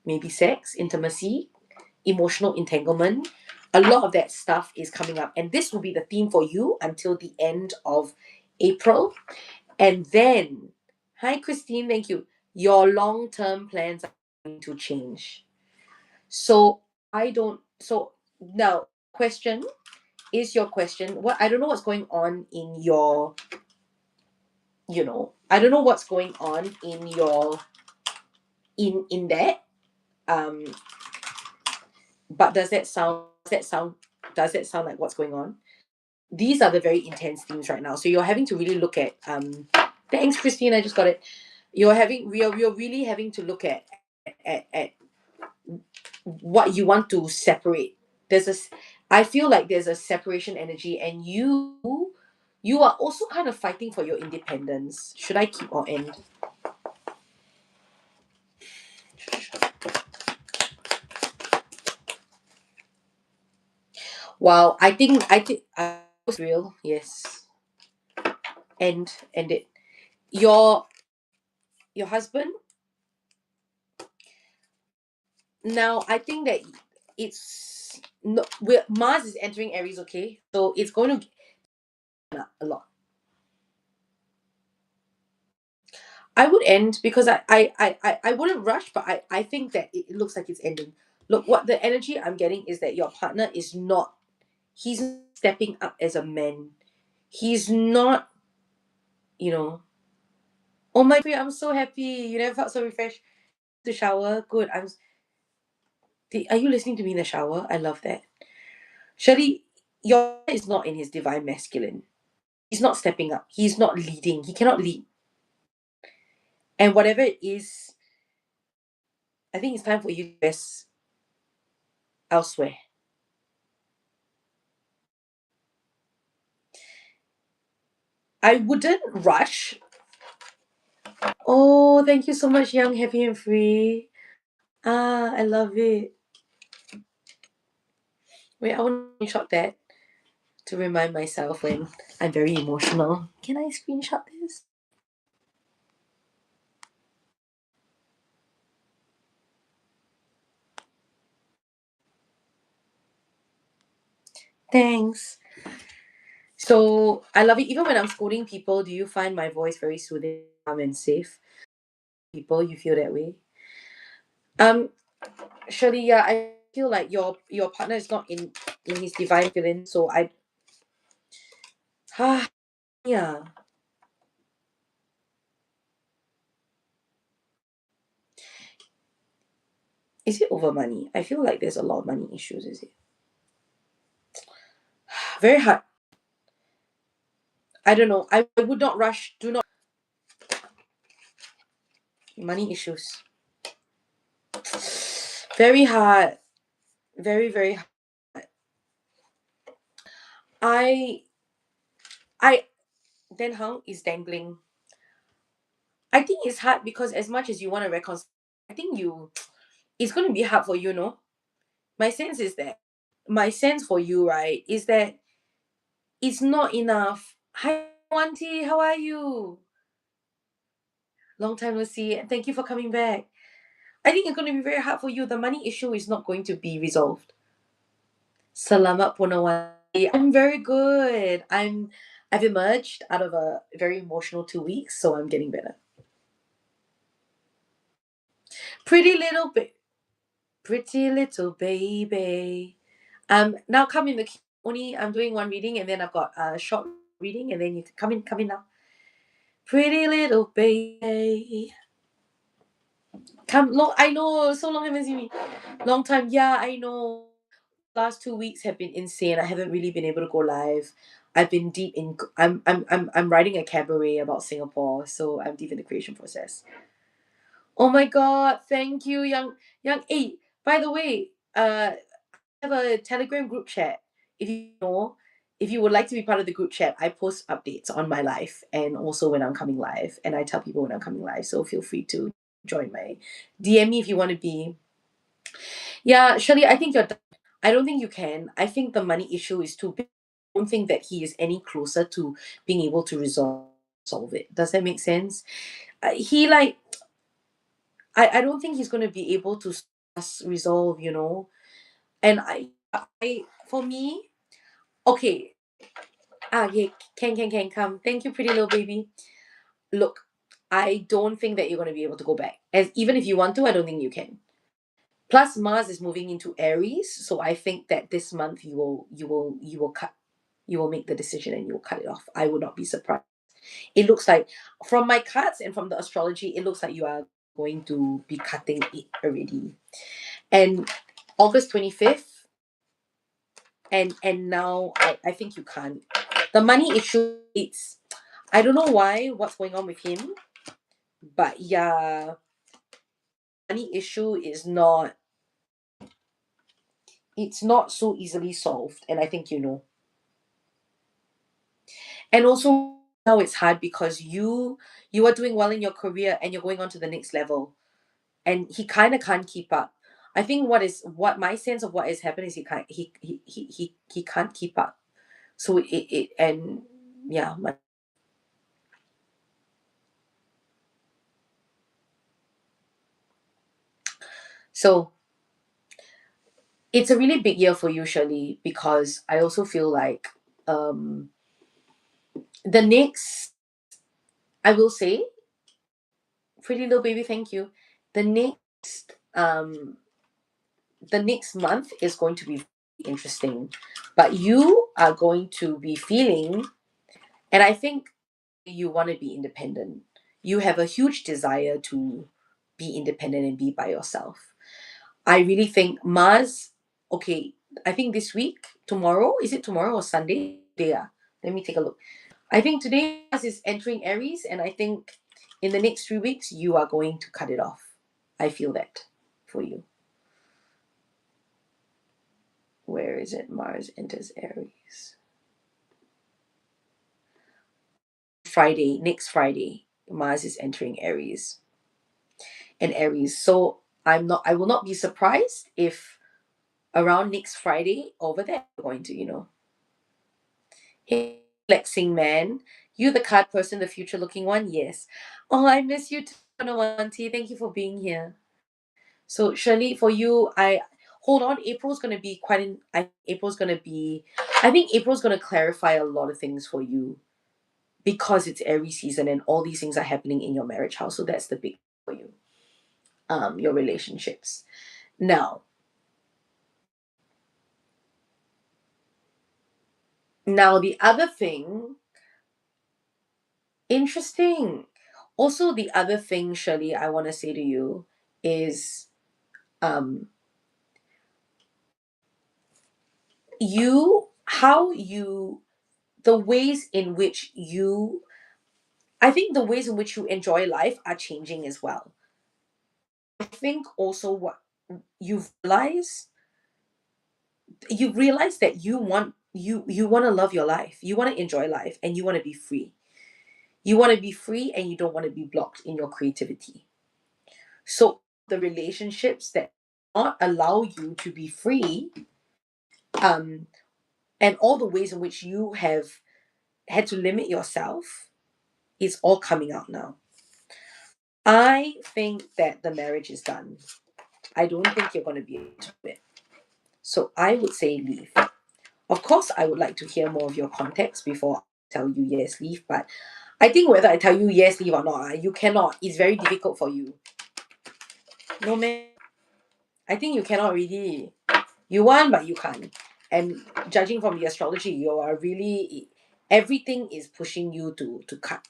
maybe sex, intimacy, emotional entanglement. A lot of that stuff is coming up, and this will be the theme for you until the end of April. And then, hi Christine, thank you. Your long term plans are going to change. So I don't. So now, question is your question. What I don't know what's going on in your. I don't know what's going on in your in that. Um, but does that sound like what's going on? These are the very intense themes right now. So you're having to really look at thanks Christine, I just got it. You're really having to look at what you want to separate. I feel like there's a separation energy, and you are also kind of fighting for your independence. Should I keep or end? Wow, I think I was real. Yes. And it your husband. Now, I think that it's no, Mars is entering Aries, okay? So it's going to get a lot. I would end because I wouldn't rush, but I think that it looks like it's ending. Look, what the energy I'm getting is that your partner is not, he's not stepping up as a man. He's not, you know, oh my God, I'm so happy. You never felt so refreshed to shower. Good. Are you listening to me in the shower? I love that. Shirley, your partner is not in his divine masculine. He's not stepping up. He's not leading. He cannot lead. And whatever it is, I think it's time for you to invest elsewhere. I wouldn't rush. Oh, thank you so much, Young, Happy and Free. Ah, I love it. Wait, I want to screenshot that to remind myself when I'm very emotional. Can I screenshot this? Thanks. So I love it. Even when I'm scolding people, do you find my voice very soothing, calm, and safe? People, you feel that way? Um, Shirley, yeah, I feel like your partner is not in his divine feeling, so I yeah. Is it over money? I feel like there's a lot of money issues, is it? Very hard. I don't know. I would not rush. Do not money issues. Very hard. Very, very hard. I I then how is dangling. I think it's hard because as much as you want to reconcile, I think it's gonna be hard for you, no? My sense is that my sense for you, right, is that it's not enough. Hi, Auntie, how are you? Long time no see. Thank you for coming back. I think it's going to be very hard for you. The money issue is not going to be resolved. Selamat Punawati. I'm very good. I've emerged out of a very emotional 2 weeks, so I'm getting better. Pretty little bit, pretty little baby. Now come in the only I'm doing one reading and then I've got a short reading and then you can come in now. Pretty little baby. Come long I know, so long haven't seen me. Long time. Yeah, I know. Last 2 weeks have been insane. I haven't really been able to go live. I've been deep in I'm writing a cabaret about Singapore, so I'm deep in the creation process. Oh my god, thank you, young. Hey, by the way, I have a Telegram group chat. If you know, if you would like to be part of the group chat, I post updates on my life and also when I'm coming live, and I tell people when I'm coming live. So feel free to join my DM me if you want to be. Yeah, Shirley, I think you're done. I don't think you can. I think the money issue is too big. don't think that he is any closer to being able to solve it. Does that make sense? He like I don't think he's going to be able to resolve, you know. And I for me, okay, yeah, can come. Thank you, pretty little baby. Look, I don't think that you're going to be able to go back. As even if you want to, I don't think you can. Plus, Mars is moving into Aries, so I think that this month you will make the decision and you will cut it off. I would not be surprised. It looks like from my cards and from the astrology, it looks like you are going to be cutting it already. And August 25th, and now I think you can't. The money issue, it's I don't know what's going on with him, but yeah, money issue is not it's not so easily solved, and I think you know. And also now it's hard because you are doing well in your career and you're going on to the next level, and he kind of can't keep up. I think what my sense of what has happened is he can't keep up. So it and yeah, so it's a really big year for you, Shirley, because I also feel like um the next I will say, pretty little baby, thank you. The um next month is going to be interesting, but you are going to be feeling, and I think you want to be independent. You have a huge desire to be independent and be by yourself. I really think Mars, okay, I think this week, tomorrow, is it tomorrow or Sunday? Yeah, let me take a look. I think today Mars is entering Aries, and I think in the next 3 weeks, you are going to cut it off. I feel that for you. Where is it? Mars enters Aries. Next Friday, Mars is entering Aries and Aries. So I will not be surprised if around next Friday over there, you're going to, hey, flexing man, you the card person, the future looking one, yes. Oh, I miss you too, Auntie. Thank you for being here. So Shirley, for you, I hold on. April's gonna be quite in. April's gonna be. I think April's gonna clarify a lot of things for you because it's Aries season and all these things are happening in your marriage house. So that's the big for you. Your relationships. Now the other thing, interesting. Also, the other thing, Shirley, I want to say to you is, um, how you, the ways in which you, I think the ways in which you enjoy life are changing as well. I think also what you've realized that you want to love your life, you want to enjoy life, and you want to be free. You want to be free, and you don't want to be blocked in your creativity. So the relationships that not allow you to be free, um, and all the ways in which you have had to limit yourself, is all coming out now. I think that the marriage is done. I don't think you're going to be able to do it. So I would say leave. Of course, I would like to hear more of your context before I tell you yes, leave. But I think whether I tell you yes, leave or not, you cannot. It's very difficult for you. No, man. I think you cannot really. You want, but you can't. And judging from the astrology, you are really everything is pushing you to cut.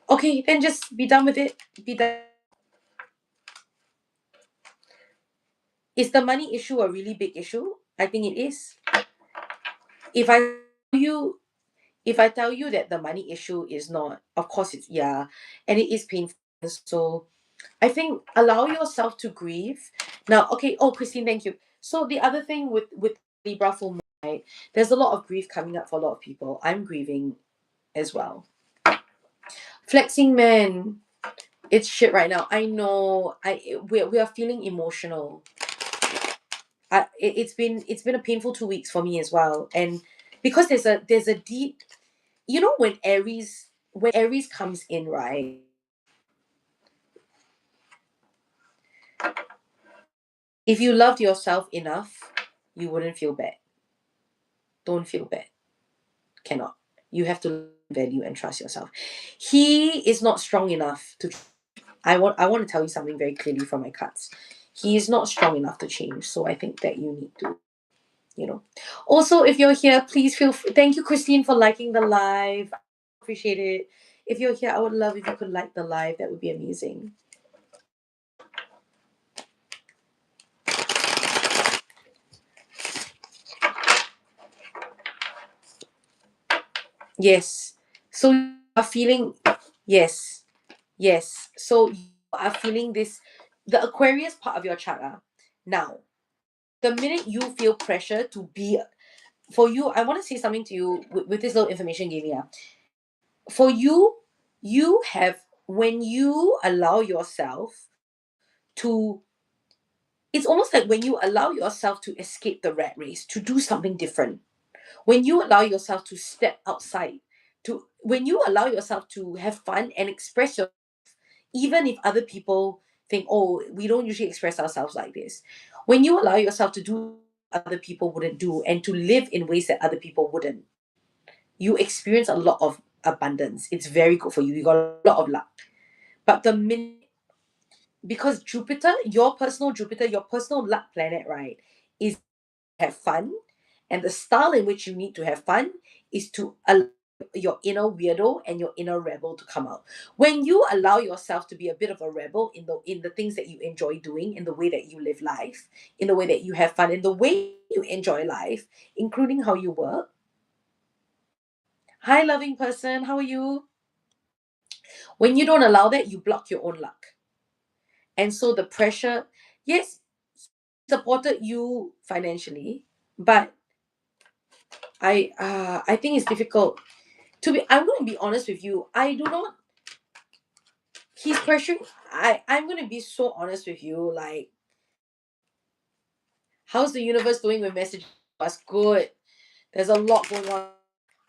Okay, then just be done with it. Be done. Is the money issue a really big issue? I think it is. If I tell you if I tell you that the money issue is not, of course it's yeah, and it is painful. So I think allow yourself to grieve. Now, okay, oh Christine, thank you. So the other thing with Libra full moon, right? There's a lot of grief coming up for a lot of people. I'm grieving as well. Flexing man, it's shit right now. I know. We are feeling emotional. It's been a painful 2 weeks for me as well, and because there's a deep, when Aries comes in, right? If you loved yourself enough, you wouldn't feel bad. Don't feel bad. Cannot. You have to value and trust yourself. He is not strong enough to. I want to tell you something very clearly from my cards. He is not strong enough to change. So I think that you need to, you know. Also, if you're here, please feel free. Thank you, Christine, for liking the live. I appreciate it. If you're here, I would love if you could like the live. That would be amazing. Yes. So you are feeling, yes, yes. So you are feeling this, the Aquarius part of your chart. Now, the minute you feel pressure to be, for you, I want to say something to you with this little information gave me. For you, you have, when you allow yourself to, it's almost like when you allow yourself to escape the rat race, to do something different, when you allow yourself to step outside, when you allow yourself to have fun and express your, even if other people think, oh, we don't usually express ourselves like this, when you allow yourself to do other people wouldn't do and to live in ways that other people wouldn't, you experience a lot of abundance. It's very good for you. You got a lot of luck. But the minute, because Jupiter, your personal luck planet, right, is have fun, and the style in which you need to have fun is to allow your inner weirdo and your inner rebel to come out. When you allow yourself to be a bit of a rebel in the things that you enjoy doing, in the way that you live life, in the way that you have fun, in the way you enjoy life, including how you work. Hi, loving person, how are you? When you don't allow that, you block your own luck. And so the pressure, yes, supported you financially, but I think it's difficult to be. I'm going to be honest with you. I do not. He's pressuring. I'm going to be so honest with you. Like, how's the universe doing with messages? That's good. There's a lot going on.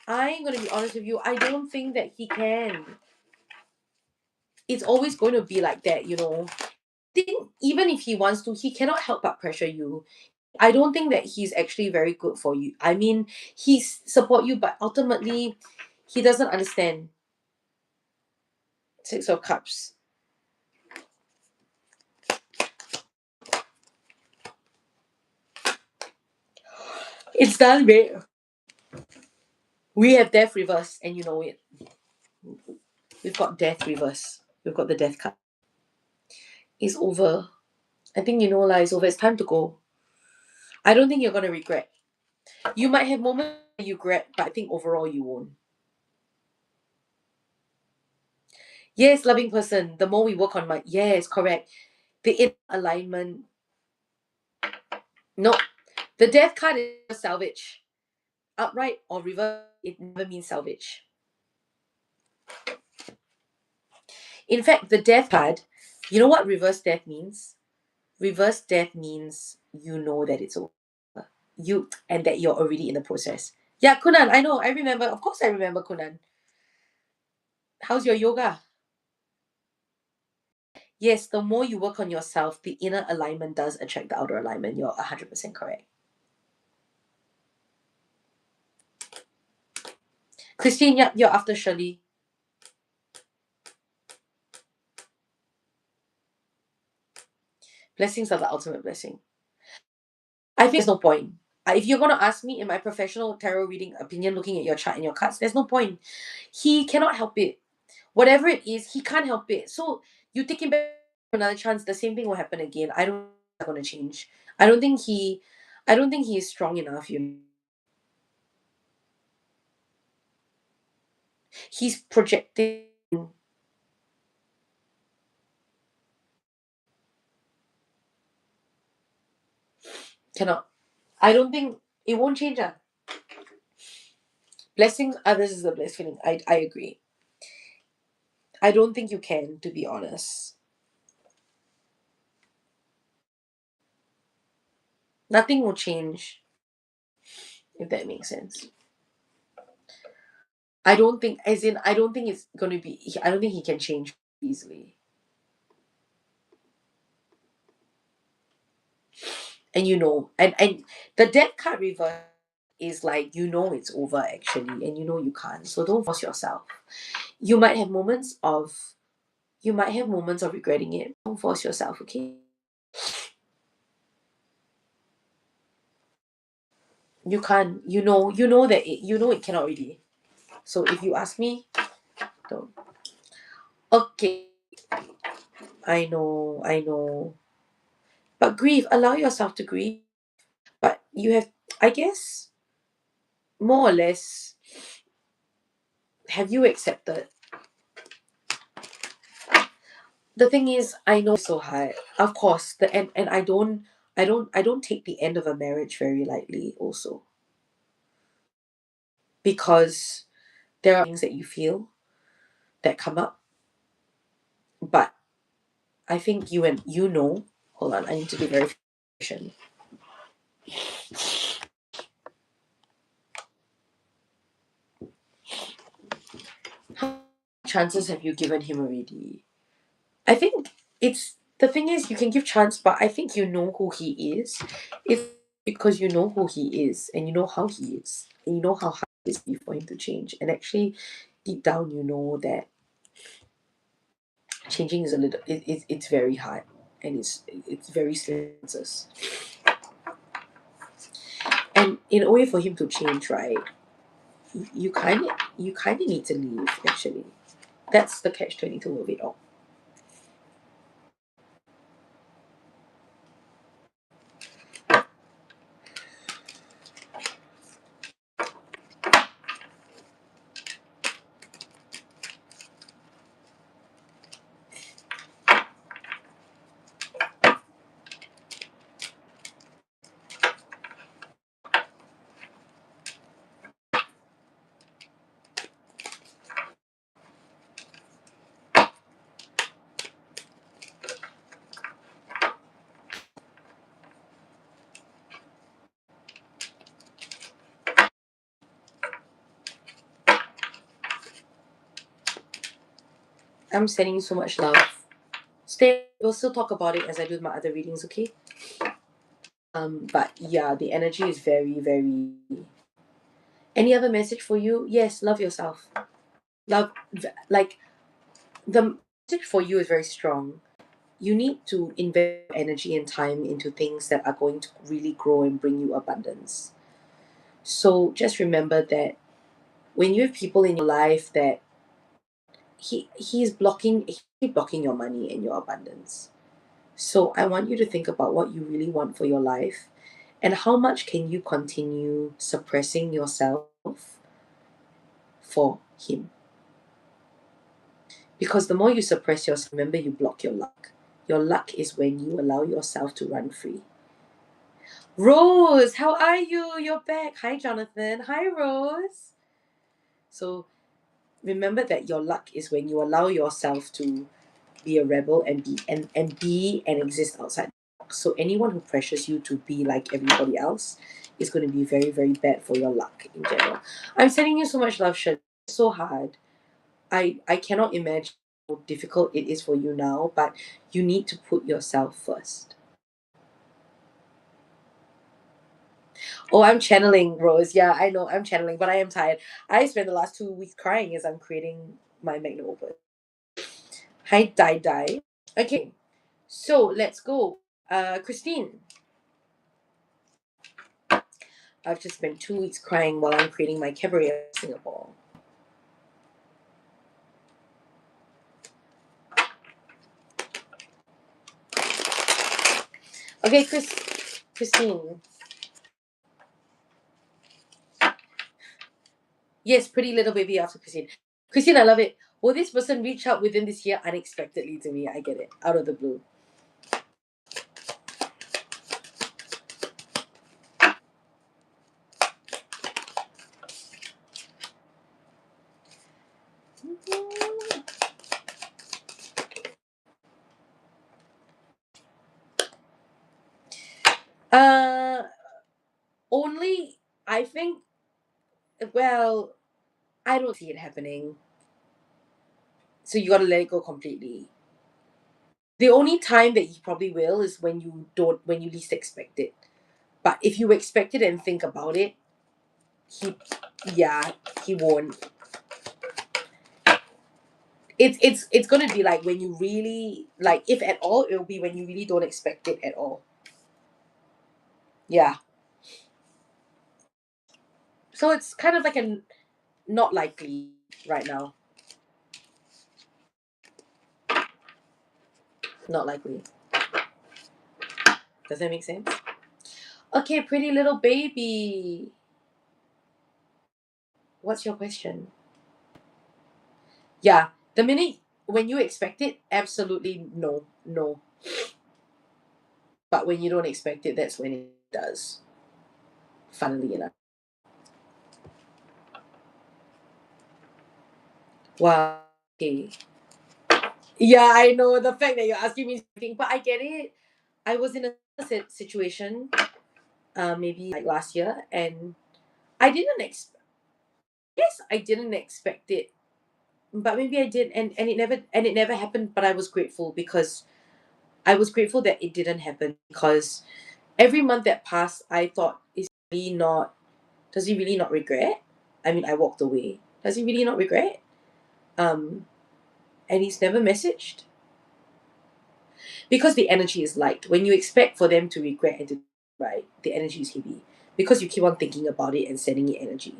I'm going to be honest with you. I don't think that he can. It's always going to be like that, think even if he wants to, he cannot help but pressure you. I don't think that he's actually very good for you. I mean, he support you, but ultimately, he doesn't understand. Six of Cups. It's done, babe. We have Death reverse, and you know it. We've got Death reverse. We've got the Death card. It's over. I think you know, like, it's over. It's time to go. I don't think you're gonna regret. You might have moments where you regret, but I think overall you won't. Yes, loving person. The more we work on my, yes, correct. The in alignment. No, the Death card is salvage. Upright or reverse, it never means salvage. In fact, the Death card, you know what reverse death means? Reverse death means you know that it's over. You and that you're already in the process. Yeah, Kunan, I know, I remember. Of course I remember Kunan. How's your yoga? Yes, the more you work on yourself, the inner alignment does attract the outer alignment. You're 100% correct. Christine, yep, you're after Shirley. Blessings are the ultimate blessing. I think there's no point. If you're going to ask me in my professional tarot reading opinion, looking at your chart and your cards, there's no point. He cannot help it. Whatever it is, he can't help it. So you take him back another chance, the same thing will happen again. I don't think it's going to change. I don't think he, I don't think he is strong enough. He's projecting. Cannot. I don't think it won't change. Blessing others is the best feeling. I agree. I don't think you can, to be honest. Nothing will change, if that makes sense. I don't think, as in, I don't think it's going to be, I don't think he can change easily. And and the death card reverse is like, it's over actually, and you can't. So don't force yourself. You might have moments of, regretting it. Don't force yourself, okay? You can't. It cannot really. So if you ask me, don't. Okay, I know. But grieve, allow yourself to grieve. But you have, I guess, more or less, have you accepted? The thing is, I know it's so hard. Of course, and I don't take the end of a marriage very lightly also, because there are things that you feel that come up. But I think hold on, I need to do verification. How many chances have you given him already? I think it's the thing is, you can give chance, but I think you know who he is. It's because you know who he is, and you know how he is, and you know how hard it is for him to change. And actually, deep down, you know that changing is a little, it's very hard, and it's very slim chances. And in order for him to change, right, you kind of need to leave. Actually, that's the catch 22 of it all. I'm sending you so much love. Stay. We'll still talk about it as I do my other readings, okay? But yeah, the energy is very, very. Any other message for you? Yes, love yourself. Love, like, the message for you is very strong. You need to invest energy and time into things that are going to really grow and bring you abundance. So just remember that when you have people in your life that he's blocking your money and your abundance. So I want you to think about what you really want for your life, and how much can you continue suppressing yourself for him. Because the more you suppress yourself, remember, you block your luck. Your luck is when you allow yourself to run free. Rose, how are you? You're back. Hi, Jonathan. Hi, Rose. So remember that your luck is when you allow yourself to be a rebel and be and exist outside the box. So anyone who pressures you to be like everybody else is going to be very, very bad for your luck in general. I'm sending you so much love, Shirley. It's so hard. I cannot imagine how difficult it is for you now, but you need to put yourself first. Oh, I'm channeling, Rose. Yeah, I know I'm channeling, but I am tired. I spent the last 2 weeks crying as I'm creating my magnum opus. Hi, Dai Dai. Okay, so let's go. Christine, I've just spent 2 weeks crying while I'm creating my cabaret in Singapore. Okay, Christine. Yes, pretty little baby after Christine. Christine, I love it. Will this person reach out within this year unexpectedly to me? I get it. Out of the blue. Uh, only, I think, well, I don't see it happening. So you gotta let it go completely. The only time that he probably will is when you least expect it. But if you expect it and think about it, he yeah, he won't. It's gonna be like when you really, like, if at all, it'll be when you really don't expect it at all. Yeah. So it's kind of like a not likely right now. Not likely. Does that make sense? Okay, pretty little baby. What's your question? Yeah. The minute when you expect it, absolutely no, no. But when you don't expect it, that's when it does. Funnily enough. Wow. Okay. Yeah, I know the fact that you're asking me something, but I get it. I was in a situation, maybe like last year, and I didn't yes, I didn't expect it, but maybe I did, and it never happened. But I was grateful because I was grateful that it didn't happen because every month that passed, I thought, is he not? Does he really not regret? I mean, I walked away. Does he really not regret? Um, and he's never messaged because the energy is light. When you expect for them to regret and to right, the energy is heavy because you keep on thinking about it and sending it energy,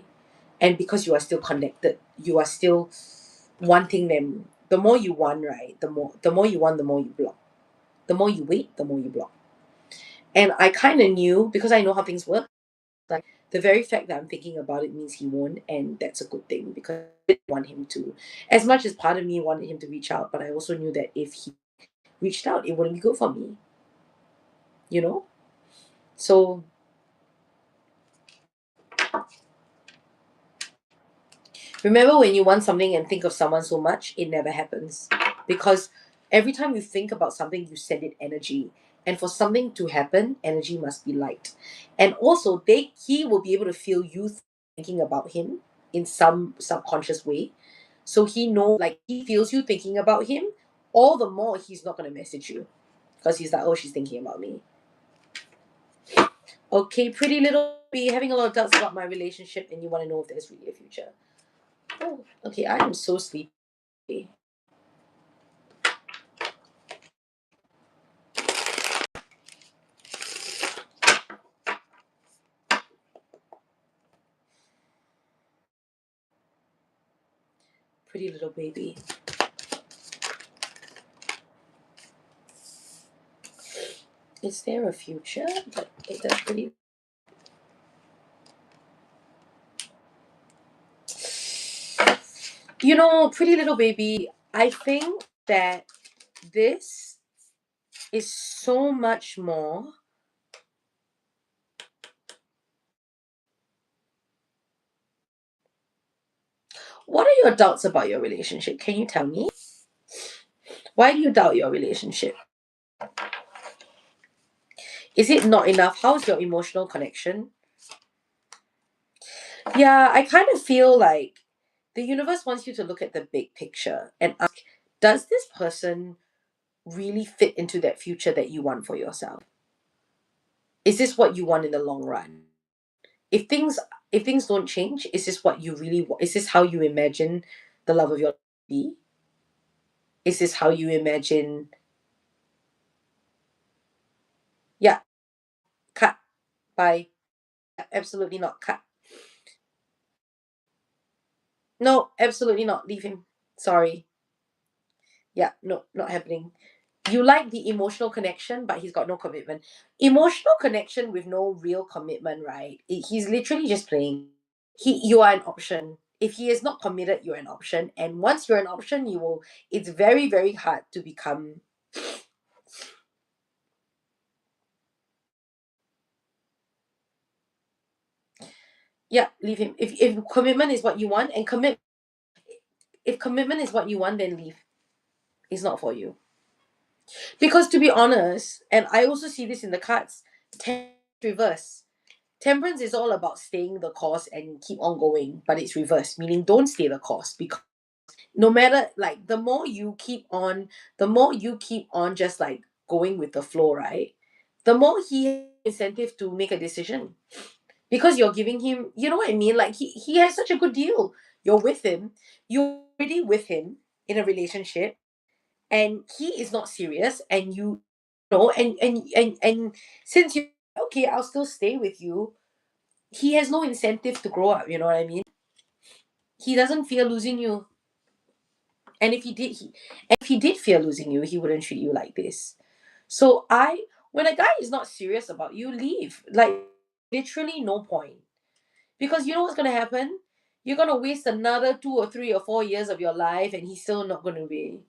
and because you are still connected, you are still wanting them. The more you want, right, the more you want, the more you block. The more you wait, the more you block. And I kind of knew because I know how things work. Like the very fact that I'm thinking about it means he won't, and that's a good thing because I didn't want him to. As much as part of me wanted him to reach out, but I also knew that if he reached out, it wouldn't be good for me. You know. So remember when you want something and think of someone so much, it never happens. Because every time you think about something, you send it energy. And for something to happen, energy must be light. And also he will be able to feel you thinking about him in some subconscious way. So he knows, like, he feels you thinking about him, all the more he's not gonna message you. Because he's like, oh, she's thinking about me. Okay, pretty little be having a lot of doubts about my relationship and you want to know if there's really a future. Oh, okay, I am so sleepy. Pretty little baby. Is there a future? But that's pretty. You know, pretty little baby, I think that this is so much more. What are your doubts about your relationship? Can you tell me? Why do you doubt your relationship? Is it not enough? How's your emotional connection? Yeah, I kind of feel like the universe wants you to look at the big picture and ask, does this person really fit into that future that you want for yourself? Is this what you want in the long run? If things don't change, is this what you really want? Is this how you imagine the love of your life to be? Is this how you imagine? Yeah, cut. Bye. Absolutely not. Cut. No, absolutely not. Leave him. Sorry. Yeah, no, not happening. You like the emotional connection, but he's got no commitment. Emotional connection with no real commitment, right? He's literally just playing. You are an option. If he is not committed, you're an option. And once you're an option, you will. It's very very hard to become. Yeah, leave him. If commitment is what you want, and commit. If commitment is what you want, then leave. It's not for you. Because to be honest, and I also see this in the cards, 10 reverse. Temperance is all about staying the course and keep on going, but it's reversed, meaning don't stay the course, because no matter, like, the more you keep on just like going with the flow, right? The more he has incentive to make a decision, because you're giving him, you know what I mean? Like, he has such a good deal. You're with him, you're already with him in a relationship, and he is not serious, and you know, and since you, okay, I'll still stay with you, he has no incentive to grow up, you know what I mean? He doesn't fear losing you. And if he did fear losing you, he wouldn't treat you like this. So when a guy is not serious about you, leave. Like, literally no point. Because you know what's gonna happen? You're gonna waste another 2 or 3 or 4 years of your life, and he's still not gonna be.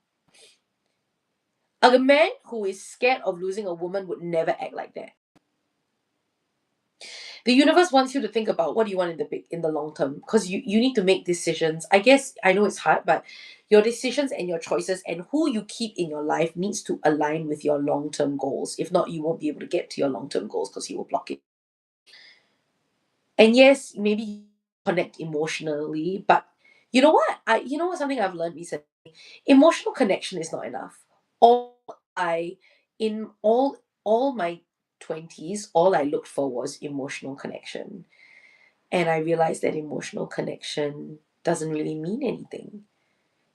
A man who is scared of losing a woman would never act like that. The universe wants you to think about what do you want in the long term, because you need to make decisions. I guess I know it's hard, but your decisions and your choices and who you keep in your life needs to align with your long term goals. If not, you won't be able to get to your long term goals because you will block it. And yes, maybe you connect emotionally, but you know what? Something I've learned recently. Emotional connection is not enough. All I in all my 20s, all I looked for was emotional connection. And I realized that emotional connection doesn't really mean anything.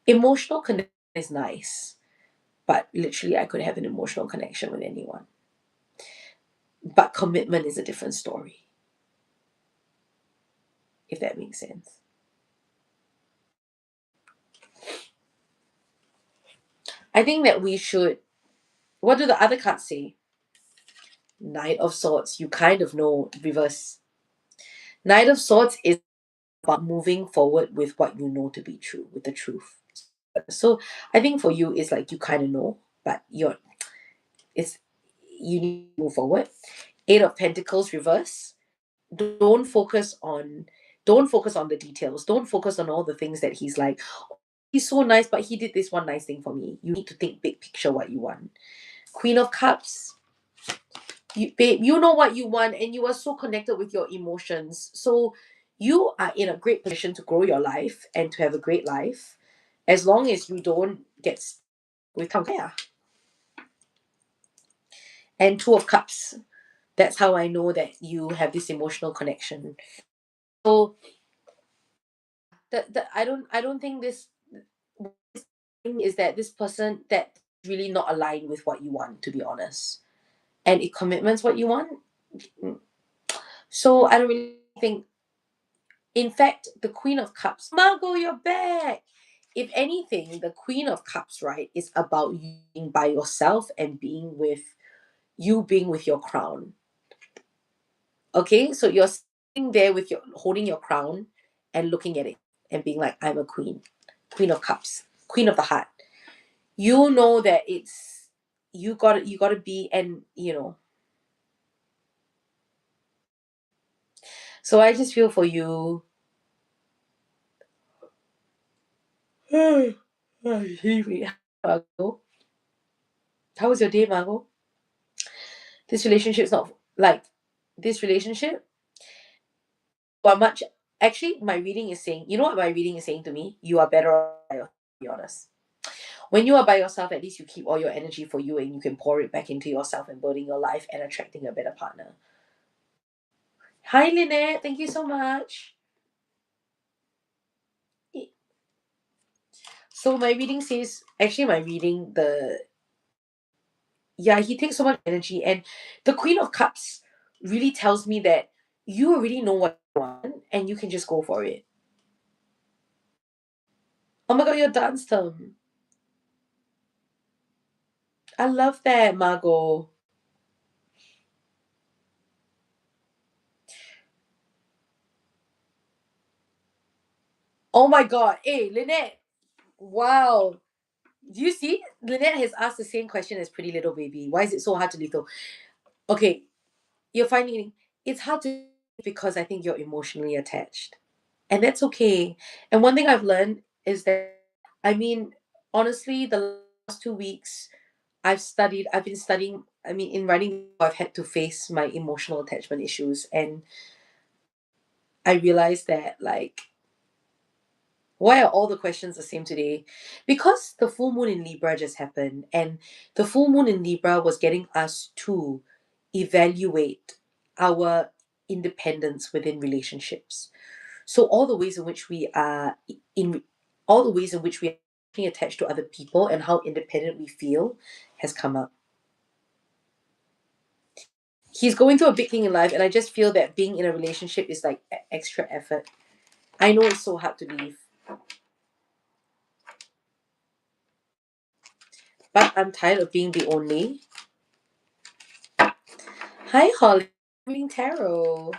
Emotional connection is nice, but literally I could have an emotional connection with anyone. But commitment is a different story, if that makes sense. I think that we should. What do the other cards say? Knight of Swords. You kind of know, reverse. Knight of Swords is about moving forward with what you know to be true, with the truth. So I think for you, it's like you kind of know, but it's you need to move forward. Eight of Pentacles reverse. Don't focus on don't focus on the details. Don't focus on all the things that he's like, "Oh, he's so nice, but he did this one nice thing for me." You need to think big picture what you want. Queen of Cups. You, babe, you know what you want, and you are so connected with your emotions. So you are in a great position to grow your life and to have a great life, as long as you don't get with Tankaya. And Two of Cups. That's how I know that you have this emotional connection. So I don't think this thing is that this person that really not aligned with what you want, to be honest. And if commitment's what you want, so I don't really think. In fact, the Queen of Cups, Margot, you're back. If anything, the Queen of Cups, right, is about you being by yourself and being with your crown. Okay, so you're sitting there with your holding your crown and looking at it and being like, I'm a queen, Queen of Cups, Queen of the Heart. You know that it's you got to be, and so I just feel for you. Margot, how was your day, Margot? This relationship's not like this relationship. But much actually, my reading is saying, you know what my reading is saying to me? You are better off by yourself, to be honest. When you are by yourself, at least you keep all your energy for you, and you can pour it back into yourself and building your life and attracting a better partner. Hi, Lynette. Thank you so much. So my reading says, actually, my reading, yeah, he takes so much energy, and the Queen of Cups really tells me that you already know what you want and you can just go for it. Oh my god, your dance term. I love that, Margot. Oh my god. Hey, Lynette. Wow. Do you see? Lynette has asked the same question as Pretty Little Baby. Why is it so hard to lethal? Okay, you're finding it's hard to because I think you're emotionally attached. And that's okay. And one thing I've learned is that, I mean, honestly, the last 2 weeks, I've been studying, I mean, in writing, I've had to face my emotional attachment issues, and I realized that, like, why are all the questions the same today? Because the full moon in Libra just happened, and the full moon in Libra was getting us to evaluate our independence within relationships. So all the ways in which we are in all the ways in which we are being attached to other people and how independent we feel has come up. He's going through a big thing in life, and I just feel that being in a relationship is like extra effort. I know it's so hard to leave, but I'm tired of being the only. Hi, Holly. Reading tarot.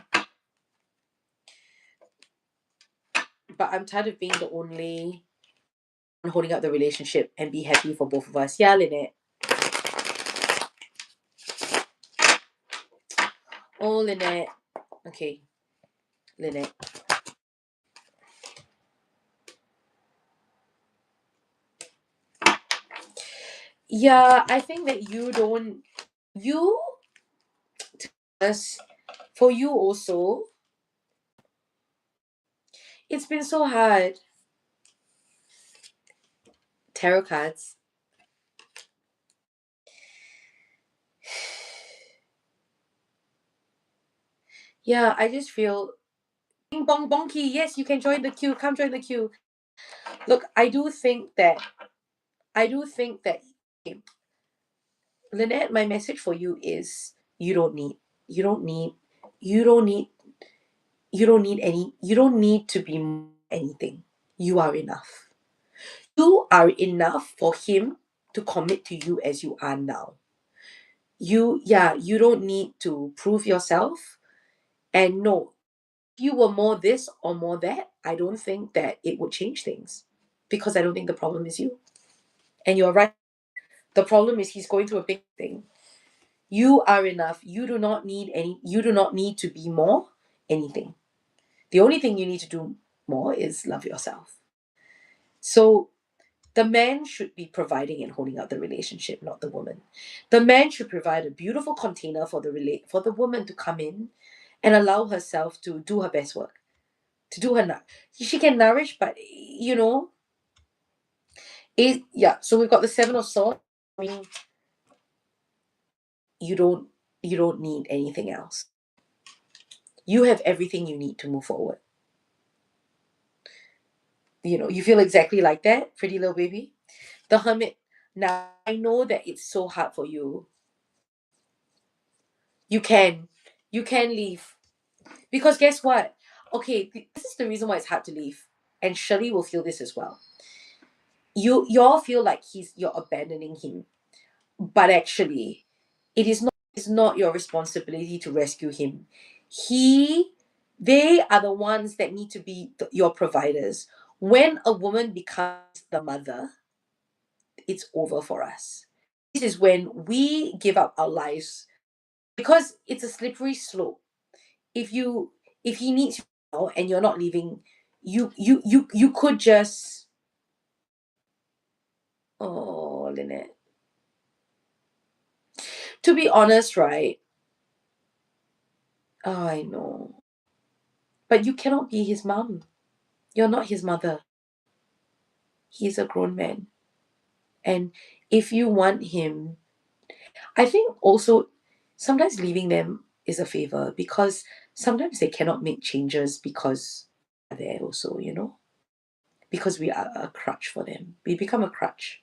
But I'm tired of being the only one holding up the relationship and be happy for both of us. Yeah, Lynette. Oh, Lynette. Okay, Lynette. Yeah, I think that you, us, for you also, it's been so hard. Tarot cards. Yeah, I just feel Bing bong bonky. Yes, you can join the queue. Come join the queue. Look, I do think that Lynette, my message for you is you don't need you don't need you don't need to be anything. You are enough. You are enough for him to commit to you as you are now. You don't need to prove yourself. And no, if you were more this or more that, I don't think that it would change things. Because I don't think the problem is you. And you're right. The problem is he's going through a big thing. You are enough. You do not need to be more anything. The only thing you need to do more is love yourself. So the man should be providing and holding out the relationship, not the woman. The man should provide a beautiful container for the woman to come in and allow herself to do her best work. To do her she can nourish, but so we've got the Seven of Swords. I mean, you don't you don't need anything else. You have everything you need to move forward. You feel exactly like that, pretty little baby. The Hermit. Now I know that it's so hard for you. You can. You can leave. Because guess what? Okay, this is the reason why it's hard to leave. And Shirley will feel this as well. You all feel like you're abandoning him. But actually, it's not your responsibility to rescue him. He they are the ones that need to be your providers. When a woman becomes the mother, it's over for us. This is when we give up our lives, because it's a slippery slope. If you if he needs you now and you're not leaving, you could just, oh, Lynette. To be honest, right? Oh, I know. But you cannot be his mom. You're not his mother. He's a grown man. And if you want him, I think also sometimes leaving them is a favor, because sometimes they cannot make changes because they're there also. Because we are a crutch for them. We become a crutch.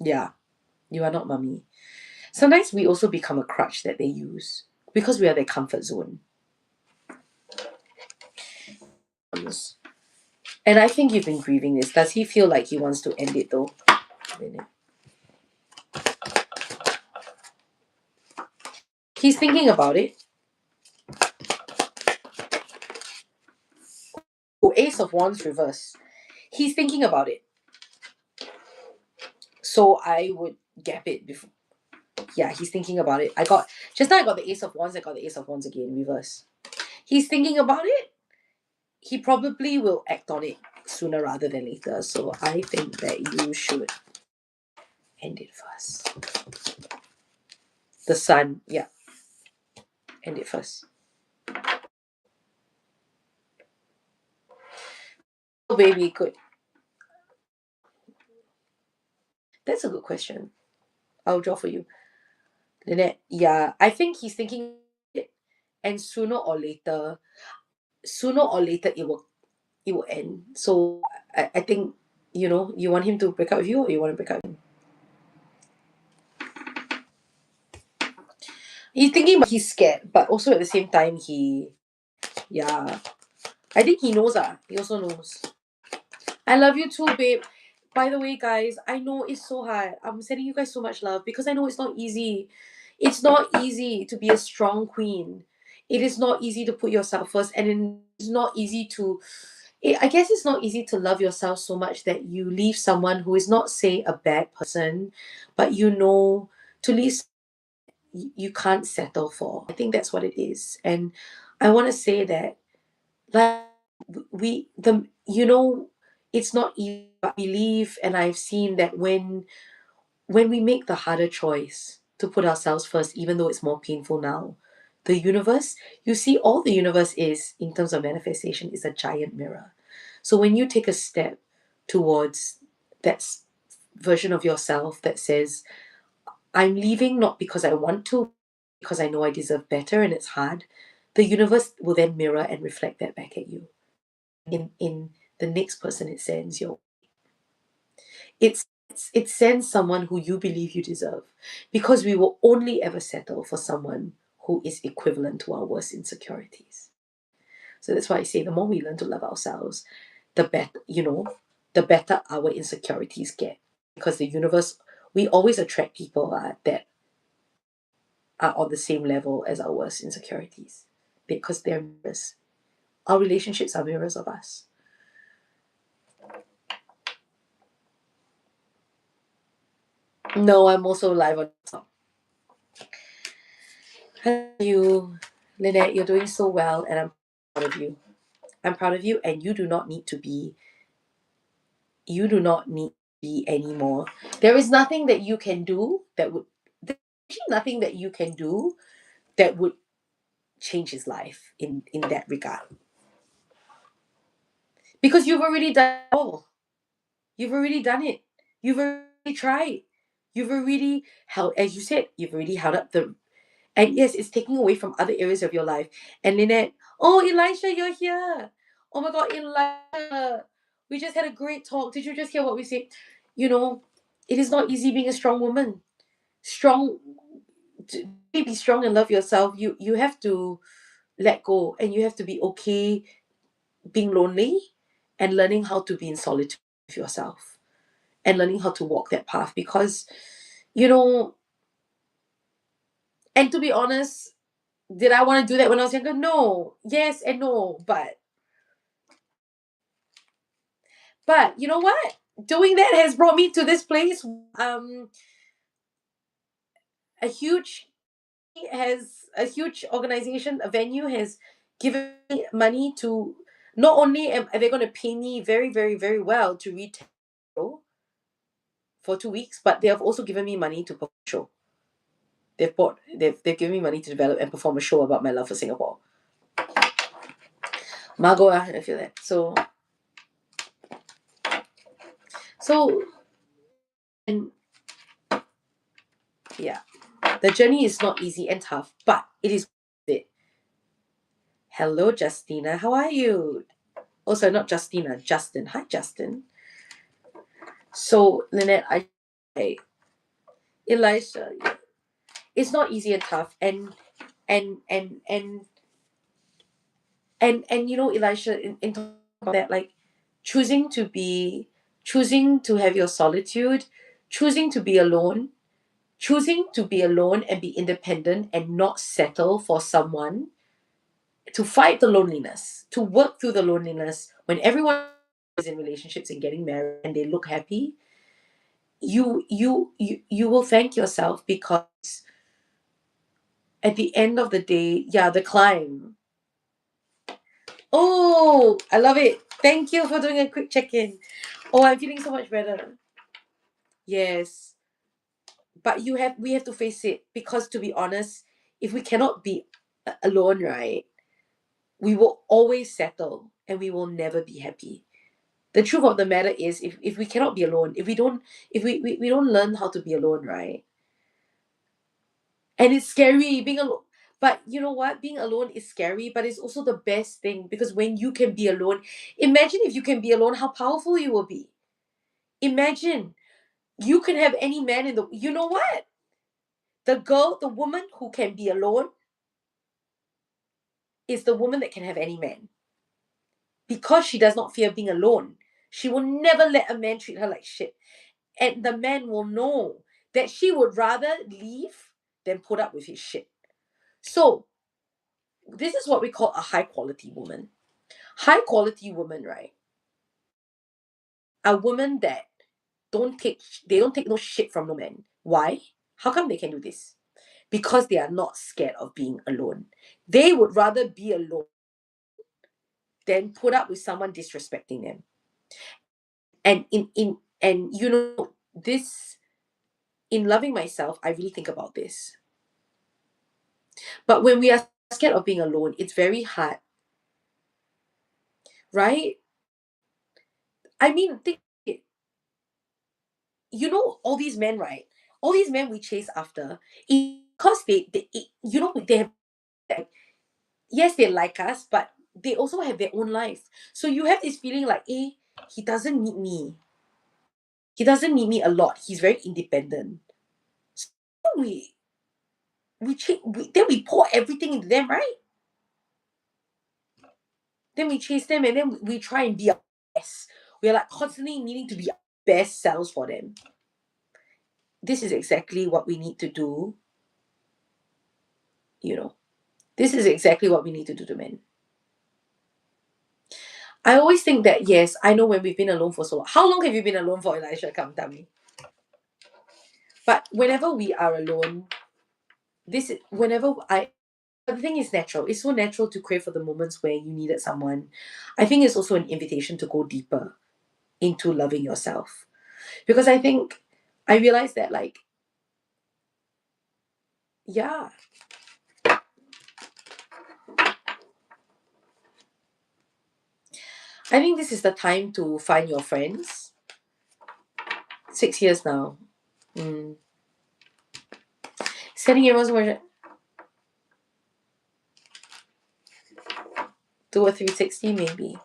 Yeah, you are not mummy. Sometimes we also become a crutch that they use because we are their comfort zone. And I think you've been grieving this. Does he feel like he wants to end it though? He's thinking about it. Oh, Ace of Wands reverse. He's thinking about it. So I would gap it before. Yeah, he's thinking about it. Just now I got the Ace of Wands, I got the Ace of Wands again, reverse. He's thinking about it. He probably will act on it sooner rather than later. So I think that you should end it first. The sun, yeah, end it first. Oh, baby, good. That's a good question. I'll draw for you. Lynette, yeah, I think he's thinking it, and sooner or later it will end. So I think, you want him to break up with you, or you want to break up with him? He's thinking, but he's scared, but also at the same time, yeah, I think he knows. He also knows. I love you too, babe. By the way, guys, I know it's so hard. I'm sending you guys so much love because I know it's not easy. It's not easy to be a strong queen. It is not easy to put yourself first, and it's not easy to. I guess it's not easy to love yourself so much that you leave someone who is not, say, a bad person, but to leave you can't settle for. I think that's what it is, and I want to say that, like, it's not easy, but I believe, and I've seen that when we make the harder choice to put ourselves first, even though it's more painful now, the universe, you see, all the universe is, in terms of manifestation, is a giant mirror. So when you take a step towards that version of yourself that says, I'm leaving not because I want to, because I know I deserve better and it's hard, the universe will then mirror and reflect that back at you. In the next person it sends, it's it sends someone who you believe you deserve, because we will only ever settle for someone who is equivalent to our worst insecurities. So that's why I say, the more we learn to love ourselves, the better our insecurities get, because the universe, we always attract people that are on the same level as our worst insecurities, because they're mirrors. Our relationships are mirrors of us. No, I'm also live on TikTok. Hello, you, Lynette. You're doing so well, and I'm proud of you. I'm proud of you, and you do not need to be. You do not need to be anymore. There is nothing that you can do that would. There's actually nothing that you can do that would change his life in that regard, because you've already done it all. You've already done it. You've already tried. You've already held, as you said, you've already held up the. And yes, it's taking away from other areas of your life. And Lynette, oh, Elisha, you're here. Oh my God, Elisha. We just had a great talk. Did you just hear what we said? It is not easy being a strong woman. Strong, to be strong and love yourself. You have to let go, and you have to be okay being lonely, and learning how to be in solitude with yourself, and learning how to walk that path, because, you know, and to be honest, did I want to do that when I was younger? No. Yes and no. But you know what? Doing that has brought me to this place. A huge a huge organization, a venue, has given me money to, not only are they going to pay me very, very, very well to read for 2 weeks, but they have also given me money to perform a show. They've given me money to develop and perform a show about my love for Singapore. Margot, I feel that. So, and yeah, the journey is not easy and tough, but it is worth it. Hello, Justina. How are you? Also, not Justina, Justin. Hi, Justin. So, Lynette, Elisha, it's not easy and tough, and and and Elisha, in talking about that, like, choosing to have your solitude, choosing to be alone, and be independent, and not settle for someone, to fight the loneliness, to work through the loneliness when everyone is in relationships and getting married and they look happy. You will thank yourself, because at the end of the day, yeah, the climb. Oh, I love it. Thank you for doing a quick check-in. Oh, I'm feeling so much better. Yes. But we have to face it, because to be honest, if we cannot be alone, right, we will always settle and we will never be happy. The truth of the matter is, if we cannot be alone, if we don't learn how to be alone, right, and it's scary being alone. But you know what, being alone is scary, but it's also the best thing, because when you can be alone, imagine if you can be alone, how powerful you will be. Imagine you can have any man in the, you know what, the woman who can be alone is the woman that can have any man, because she does not fear being alone. She will never let a man treat her like shit, and the man will know that she would rather leave than put up with his shit. So this is what we call a high quality woman. High quality woman, right? A woman that don't take no shit from no man. Why? How come they can do this? Because they are not scared of being alone. They would rather be alone than put up with someone disrespecting them. And you know, this, in loving myself, I really think about this. But when we are scared of being alone, it's very hard, right? I mean, think it. You know, all these men, right? All these men we chase after, because you know, they have, like, yes, they like us, but they also have their own life. So you have this feeling like, he doesn't need me. He doesn't need me a lot. He's very independent. So we then we pour everything into them, right? Then we chase them, and then we try and be our best. We're like constantly needing to be our best selves for them. This is exactly what we need to do, you know. This is exactly what we need to do to men. I always think that, yes, I know when we've been alone for so long. How long have you been alone for, Elisha? Come tell me. But whenever we are alone, this is whenever I the thing is natural. It's so natural to crave for the moments where you needed someone. I think it's also an invitation to go deeper into loving yourself. Because I think I realized that, like, yeah, I think this is the time to find your friends. 6 years now. Mm. Setting everyone's version 2 or 360 maybe.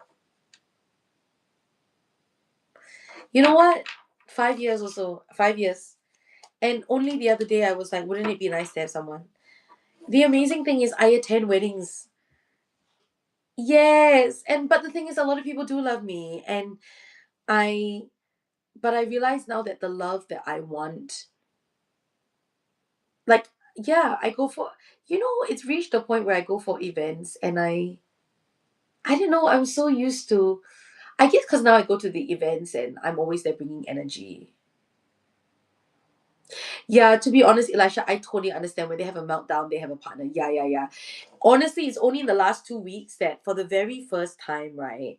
You know what? 5 years or so. 5 years. And only the other day I was like, wouldn't it be nice to have someone? The amazing thing is I attend weddings. Yes. And but the thing is, a lot of people do love me. And I but I realize now that the love that I want, like, yeah, I go for, it's reached a point where I go for events, and I don't know, I'm so used to, I guess because now I go to the events and I'm always there bringing energy. Yeah, to be honest, Elisha, I totally understand when they have a meltdown, they have a partner. Yeah, yeah, yeah. Honestly, it's only in the last 2 weeks that for the very first time, right?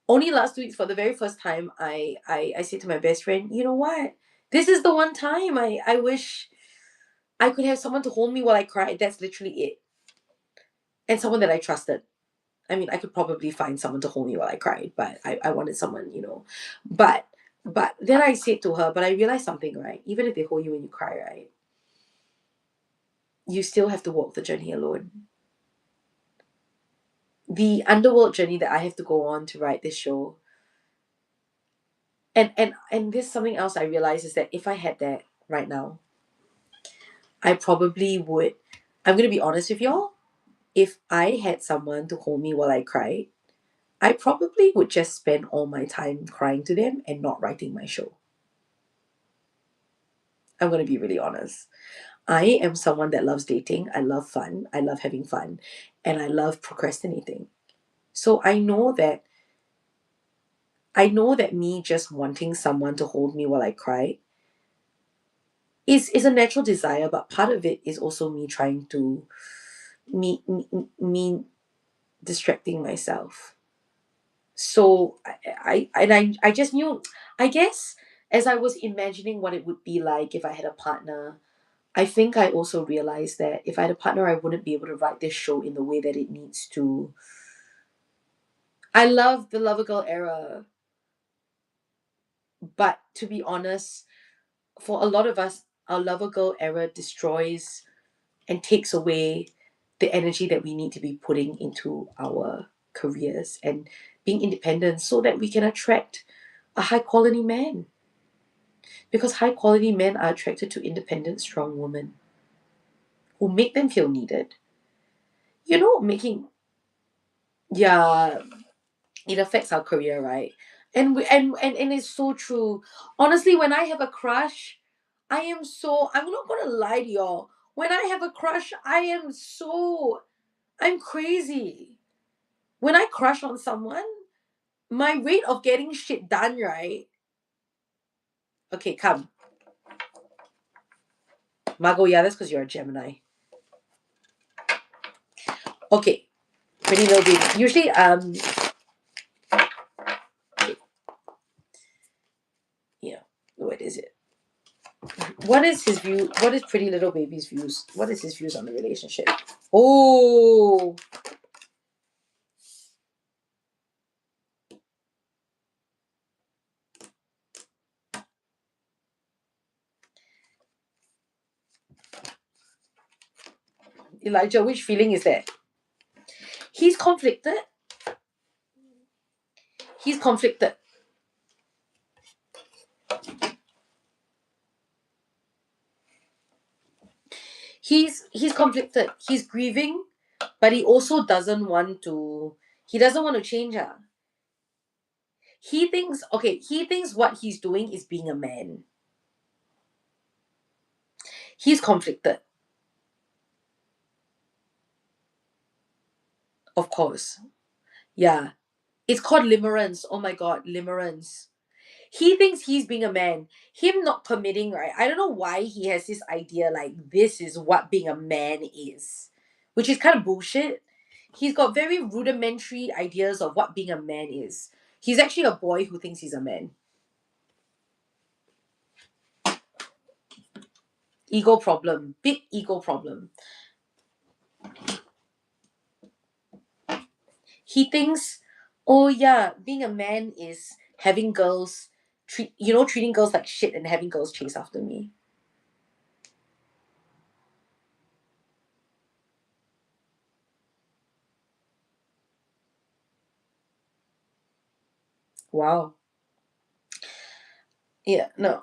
Only last 2 weeks, for the very first time, I said to my best friend, you know what? This is the one time I wish I could have someone to hold me while I cried. That's literally it. And someone that I trusted. I mean, I could probably find someone to hold me while I cried, but I wanted someone, But then I said to her, but I realized something, right? Even if they hold you when you cry, right? You still have to walk the journey alone. The underworld journey that I have to go on to write this show. And this, something else I realized is that if I had that right now, I probably would. I'm gonna be honest with y'all. If I had someone to hold me while I cried, I probably would just spend all my time crying to them and not writing my show. I'm gonna be really honest. I am someone that loves dating. I love fun. I love having fun. And I love procrastinating. So I know that me just wanting someone to hold me while I cry is a natural desire, but part of it is also me trying to me distracting myself. So I just knew, I guess, as I was imagining what it would be like if I had a partner, I think I also realized that if I had a partner, I wouldn't be able to write this show in the way that it needs to. I love the Lover Girl era, but to be honest, for a lot of us, our Lover Girl era destroys and takes away the energy that we need to be putting into our careers and being independent so that we can attract a high quality man. Because high quality men are attracted to independent, strong women who make them feel needed. Making, yeah, it affects our career, right? And it's so true. Honestly, when I have a crush, I'm not gonna lie to y'all. When I have a crush, I'm crazy. When I crush on someone, my rate of getting shit done, right? Okay, come. Margot, yeah, that's because you're a Gemini. Okay, pretty little baby. Usually, you know, what is it? What is his view? What is Pretty Little Baby's views? What is his views on the relationship? Oh, Elijah, which feeling is that? He's conflicted. He's conflicted. He's conflicted. He's grieving, but he also doesn't want to. He doesn't want to change her. He thinks what he's doing is being a man. He's conflicted, of course. Yeah. It's called limerence. Oh my god, limerence. He thinks he's being a man. Him not committing, right? I don't know why he has this idea like this is what being a man is, which is kind of bullshit. He's got very rudimentary ideas of what being a man is. He's actually a boy who thinks he's a man. Ego problem. Big ego problem. He thinks, oh yeah, being a man is having girls treating girls like shit and having girls chase after me. Wow. Yeah, no.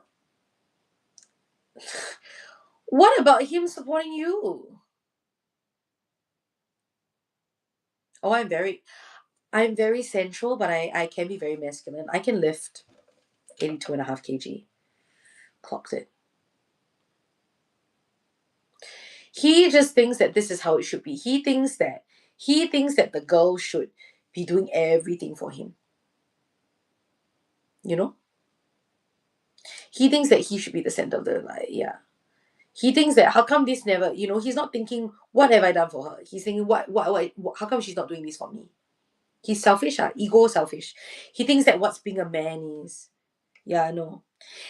What about him supporting you? Oh, I'm very sensual, but I can be very masculine. I can lift 82.5 kg. Clocked it. He just thinks that this is how it should be. He thinks that the girl should be doing everything for him. You know? He thinks that he should be the center of the yeah. He thinks that how come this never, he's not thinking what have I done for her. He's thinking what how come she's not doing this for me? He's selfish, ego selfish. He thinks that what's being a man is. Yeah, no.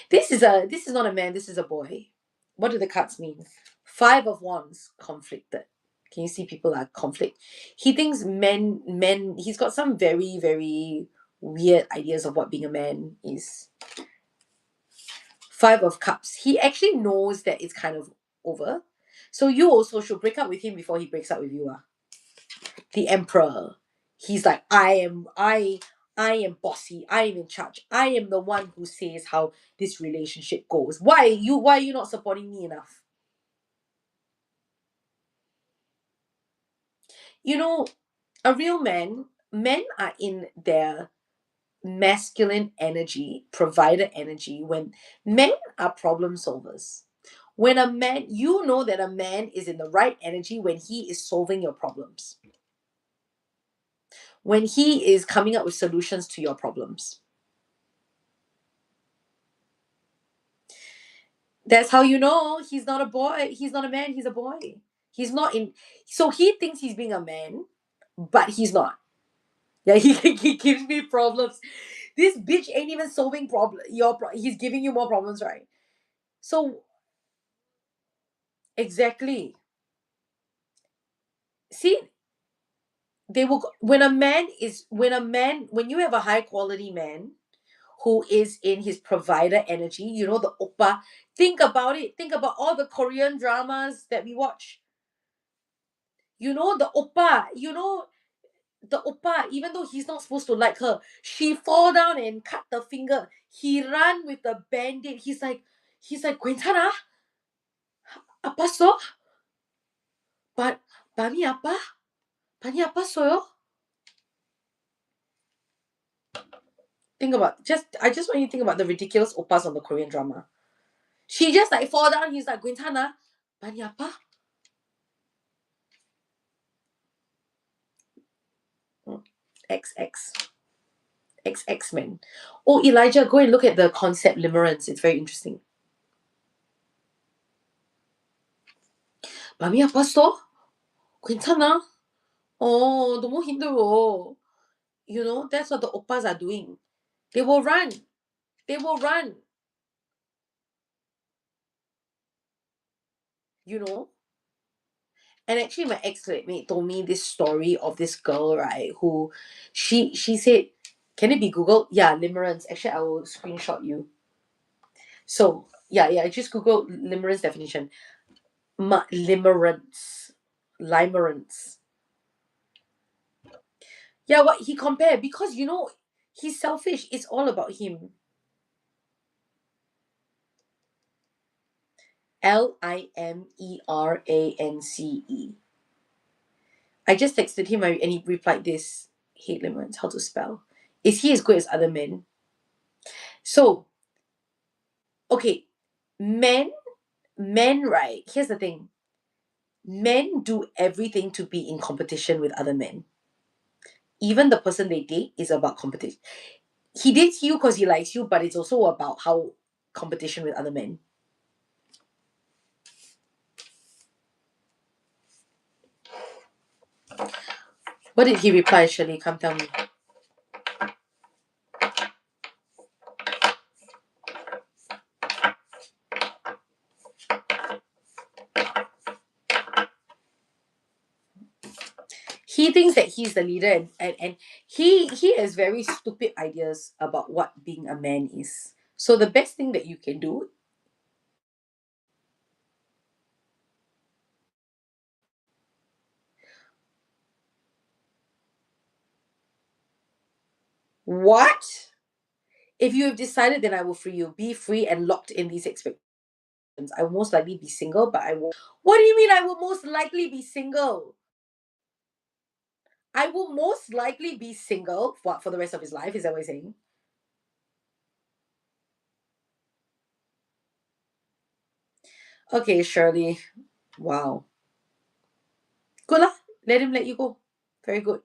This is not a man, this is a boy. What do the cards mean? Five of Wands, conflicted. Can you see people are conflict? He thinks he's got some very, very weird ideas of what being a man is. Five of Cups. He actually knows that it's kind of over. So you also should break up with him before he breaks up with you. The Emperor. He's like, I am bossy. I am in charge. I am the one who says how this relationship goes. Why are you not supporting me enough? You know, a real men are in their masculine energy, provider energy, when men are problem solvers. When a man, you know that a man is in the right energy when he is solving your problems, when he is coming up with solutions to your problems. That's how you know he's not a boy. He's not a man. He's a boy. He's not in. So he thinks he's being a man, but he's not. Yeah, he gives me problems. This bitch ain't even solving he's giving you more problems, right? So exactly. See, when you have a high quality man who is in his provider energy, the oppa. Think about it. Think about all the Korean dramas that we watch. The oppa. The oppa. Even though he's not supposed to like her, she fall down and cut the finger. He run with the band-aid. He's like, 괜찮아? 아팠어? 바 많이 아파? 많이 아팠어요? I just want you to think about the ridiculous oppas on the Korean drama. She just like fall down. He's like, 괜찮아? 많이 아파? XX. XX-Men. Oh, Elijah, go and look at the concept limerence. It's very interesting. 마음이 아팠어? 괜찮아? 너무 힘들어. That's what the oppas are doing. They will run. They will run. You know? And actually, my ex-mate told me this story of this girl, right? Who she said, can it be Googled? Yeah, limerence. Actually, I will screenshot you. So yeah, just Google limerence definition. Limerence. Limerence. Yeah, what he compared, because he's selfish. It's all about him. Limerance. I just texted him and he replied this. Hate limits. How to spell? Is he as good as other men? So, okay, men, right? Here's the thing. Men do everything to be in competition with other men. Even the person they date is about competition. He dates you because he likes you, but it's also about how competition with other men. What did he reply, Shirley? Come tell me. He thinks that he's the leader, and he has very stupid ideas about what being a man is. So the best thing that you can do. What? If you have decided, then I will free you. Be free and locked in these expectations. I will most likely be single, but I will. What do you mean I will most likely be single? I will most likely be single for the rest of his life. Is that what you're saying? Okay, Shirley. Wow. Good lah. Let him let you go. Very good.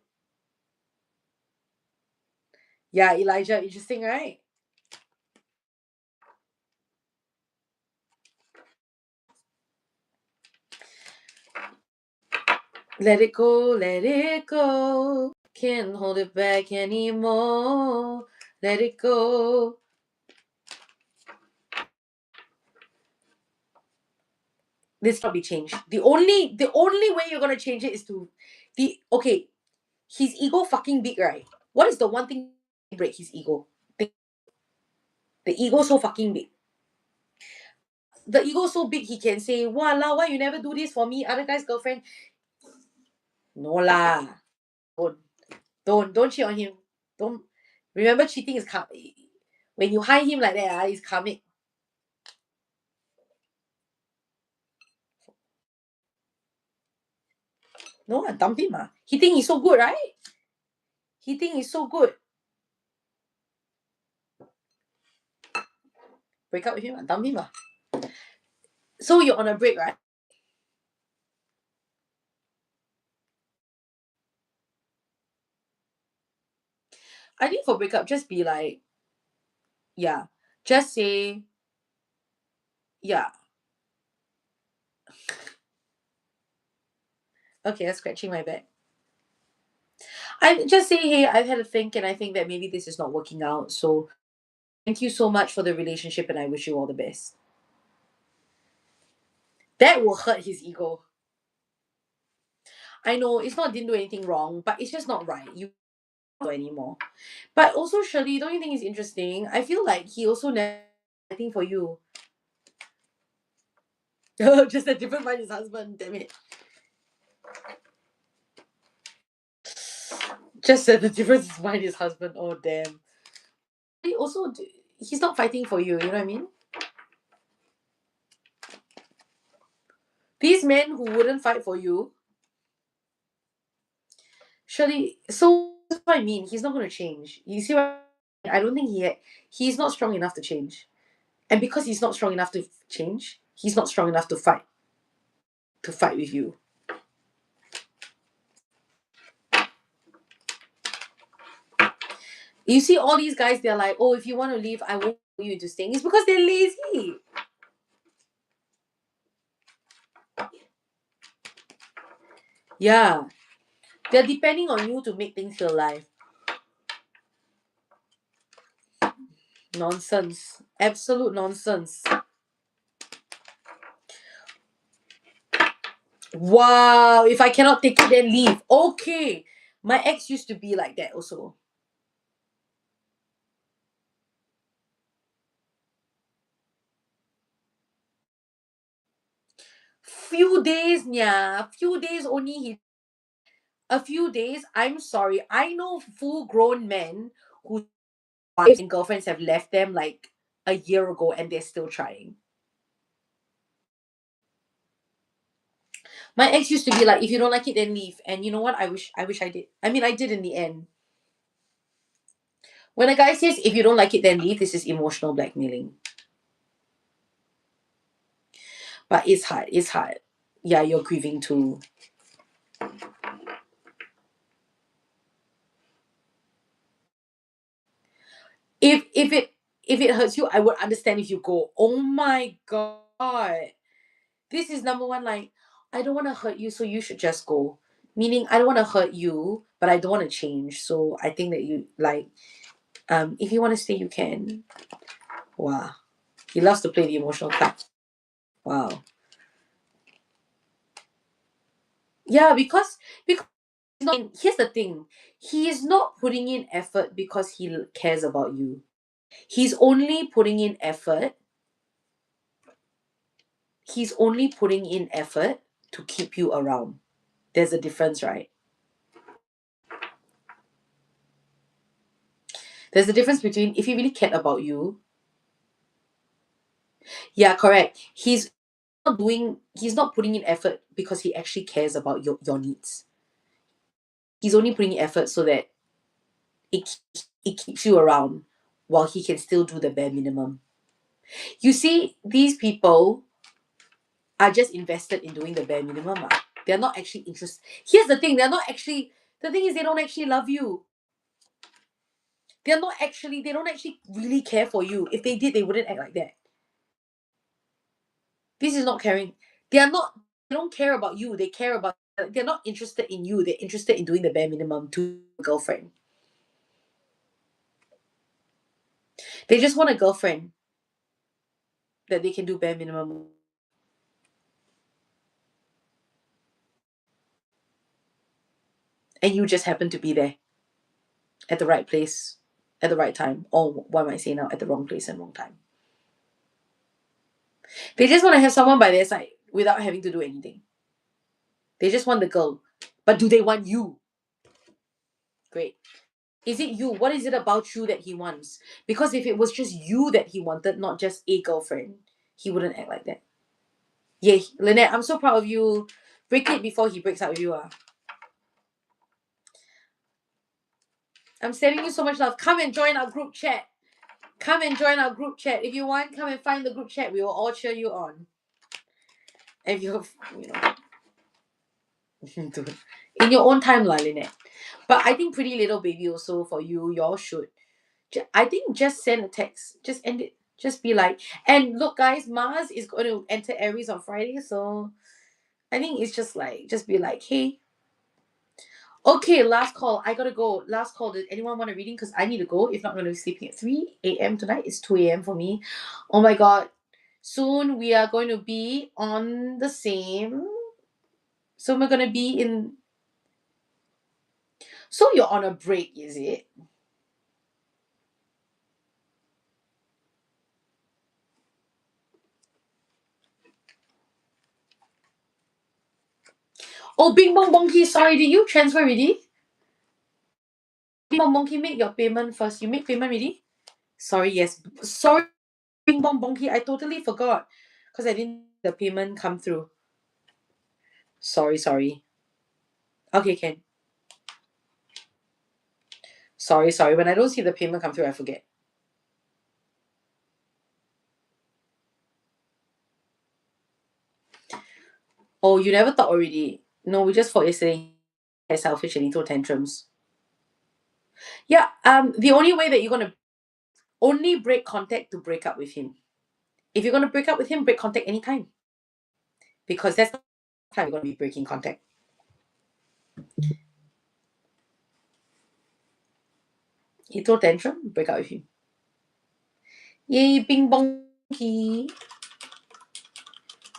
Yeah, Elijah. Interesting, right? Let it go, let it go. Can't hold it back anymore. Let it go. This cannot be changed. The only way you're gonna change it is to okay. His ego fucking big, right? What is the one thing break his ego? The ego so fucking big. The ego so big he can say, "Wow, why you never do this for me? Other guy's girlfriend." No lah. Don't cheat on him. Don't remember cheating is when you hide him like that, it's coming. No, dump him. He think he's so good, right? He think he's so good. Break up with him, dump him. So you're on a break, right? I think for breakup, just be like, yeah. Just say, yeah. Okay, I'm scratching my back. I just say, hey, I've had a think and I think that maybe this is not working out. So thank you so much for the relationship and I wish you all the best. That will hurt his ego. I know it's not didn't do anything wrong, but it's just not right. You don't do anymore. But also, Shirley, don't you think it's interesting? I feel like he also never fighting for you. Just a different mind his husband, damn it. Just said the difference is mind his husband. Oh damn. He also he's not fighting for you, you know what I mean? These men who wouldn't fight for you, Shirley, so that's what I mean. He's not gonna change. You see what I don't think he's not strong enough to change. And because he's not strong enough to change, he's not strong enough to fight with you. You see all these guys, they're like, oh, if you want to leave, I won't put you into staying. It's because they're lazy. Yeah. They're depending on you to make things feel alive. Nonsense. Absolute nonsense. Wow. If I cannot take it, then leave. Okay. My ex used to be like that also. Few days, yeah. Few days only he a few days. I'm sorry. I know full grown men whose wives and girlfriends have left them like a year ago and they're still trying. My ex used to be like, if you don't like it, then leave. And you know what? I wish I did. I mean, I did in the end. When a guy says, if you don't like it, then leave, this is emotional blackmailing. But it's hard. It's hard. Yeah, you're grieving too. If it hurts you, I would understand if you go, oh my god. This is number one, like, I don't want to hurt you, so you should just go. Meaning I don't want to hurt you, but I don't want to change. So I think that you like if you want to stay, you can. Wow. He loves to play the emotional card. Wow. Yeah, because here's the thing. He is not putting in effort because he cares about you. He's only putting in effort. He's only putting in effort to keep you around. There's a difference, right? There's a difference between if he really cared about you. Yeah, correct. He's not putting in effort because he actually cares about your needs. He's only putting in effort so that it it keeps you around while he can still do the bare minimum. You see, these people are just invested in doing the bare minimum. They're not actually interested. Here's the thing, they're not actually the thing is they don't actually love you. They don't actually really care for you. If they did, they wouldn't act like that. This is not caring. They don't care about you. They're not interested in you. They're interested in doing the bare minimum to a girlfriend. They just want a girlfriend that they can do bare minimum. And you just happen to be there at the right place at the right time. Or what am I saying now? At the wrong place and wrong time. They just want to have someone by their side without having to do anything. They just want the girl. But do they want you? Great. Is it you? What is it about you that he wants? Because if it was just you that he wanted, not just a girlfriend, he wouldn't act like that. Yeah, Lynette, I'm so proud of you. Break it before he breaks up with you. I'm sending you so much love. Come and join our group chat. Come and join our group chat. If you want, come and find the group chat. We will all cheer you on. If in your own time, Lynette. But I think Pretty Little Baby also for you, y'all should. I think just send a text. Just end it. Just be like, and look, guys, Mars is going to enter Aries on Friday, so I think it's just like, just be like, hey, Okay, last call. I gotta go. Last call. Did anyone want a reading? Because I need to go. If not, I'm gonna be sleeping at 3 a.m. tonight. It's 2 a.m. for me. Oh my god. Soon we are going to be on the same. So we're gonna be in. So you're on a break, is it? Oh, Bing Bong Bonky, sorry, did you transfer already? Bing Bong Bonky, make your payment first. You make payment already? Sorry, yes. Sorry, Bing Bong Bonky, I totally forgot. Because I didn't the payment come through. Sorry, sorry. Okay, can. Sorry, sorry. When I don't see the payment come through, I forget. Oh, you never thought already? No, we just fought yesterday. I selfish and he threw tantrums. Yeah, the only way that you're gonna only break contact to break up with him. If you're gonna break up with him, break contact anytime. Because that's the time you're gonna be breaking contact. He threw tantrum, break up with him. Yay, bing bong key.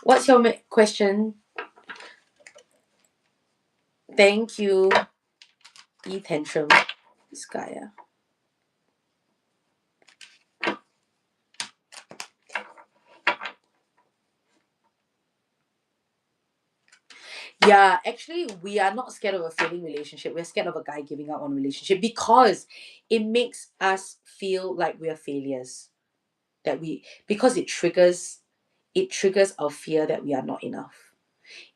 What's your question? Thank you. E tantrum. This guy, yeah. Yeah, actually, we are not scared of a failing relationship. We're scared of a guy giving up on a relationship because it makes us feel like we are failures. Because it triggers our fear that we are not enough.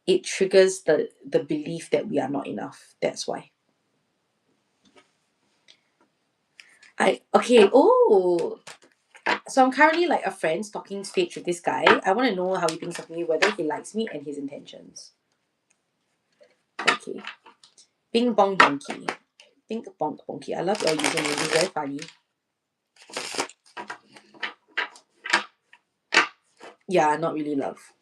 It triggers the belief that we are not enough. That's why. Oh, so I'm currently like a friend talking stage with this guy. I want to know how he thinks of me, whether he likes me and his intentions. Okay. Bing bong bonky. Bing bong bonky. I love your username. It's very funny. Yeah, not really love.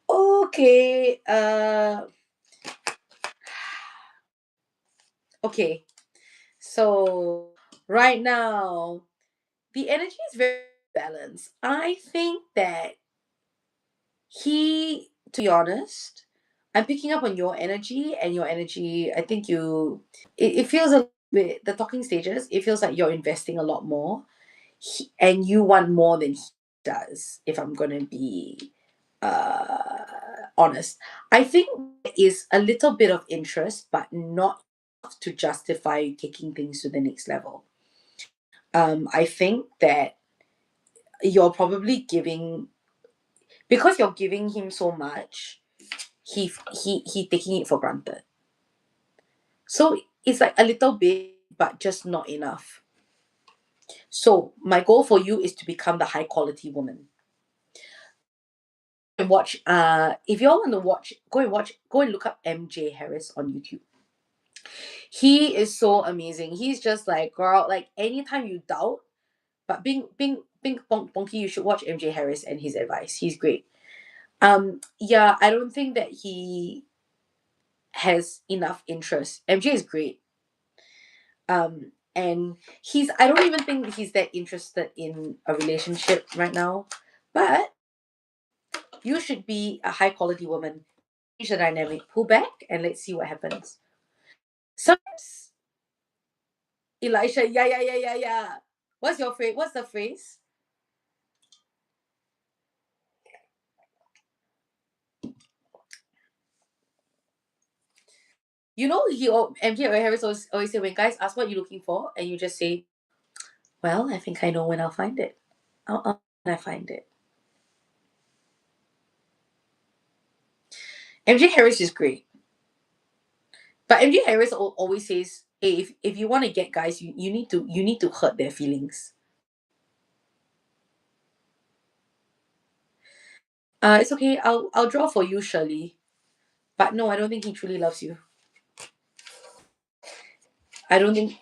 Okay. Okay. So right now, the energy is very balanced. I think that to be honest, I'm picking up on your energy and your energy. I think it feels a bit, the talking stages, it feels like you're investing a lot more and you want more than he does, if I'm going to be honest. I think there is a little bit of interest, but not enough to justify taking things to the next level. I think that you're probably giving because you're giving him so much. He taking it for granted. So it's like a little bit, but just not enough. So my goal for you is to become the high quality woman. And watch. If you all want to watch, go and look up MJ Harris on YouTube. He is so amazing. He's just like, girl, like anytime you doubt, but bing bonky, you should watch MJ Harris and his advice. He's great. Yeah, I don't think that he has enough interest. MJ is great. And I don't even think he's that interested in a relationship right now. But you should be a high quality woman. Change the dynamic. Pull back and let's see what happens. Sometimes Elisha, yeah, yeah, yeah, yeah, yeah. What's your phrase? What's the phrase? You know, MJ Harris always say when guys ask what you're looking for, and you just say, "Well, I think I know when I'll find it. When I find it." MJ Harris is great, but MJ Harris always says, "Hey, if you want to get guys, you need to hurt their feelings." It's okay. I'll draw for you, Shirley. But no, I don't think he truly loves you. I don't think.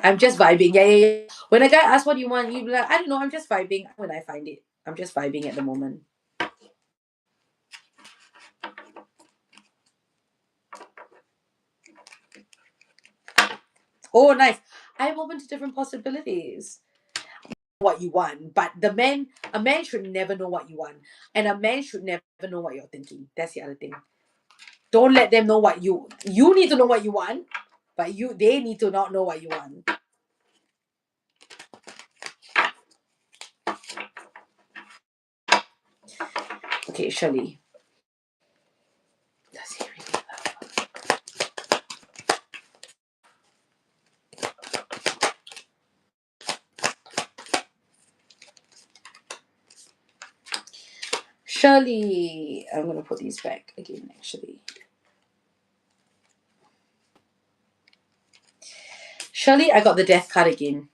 I'm just vibing. Yeah, yeah, yeah. When a guy asks what do you want, you be like, I don't know. I'm just vibing. When I find it, I'm just vibing at the moment. Oh, nice. I'm open to different possibilities. What you want, but a man should never know what you want, and a man should never know what you're thinking. That's the other thing. Don't let them know what you need to know what you want, but they need to not know what you want. Okay, Shirley. Does he really love her? Shirley, I'm gonna put these back again. Actually, Shirley, I got the death card again.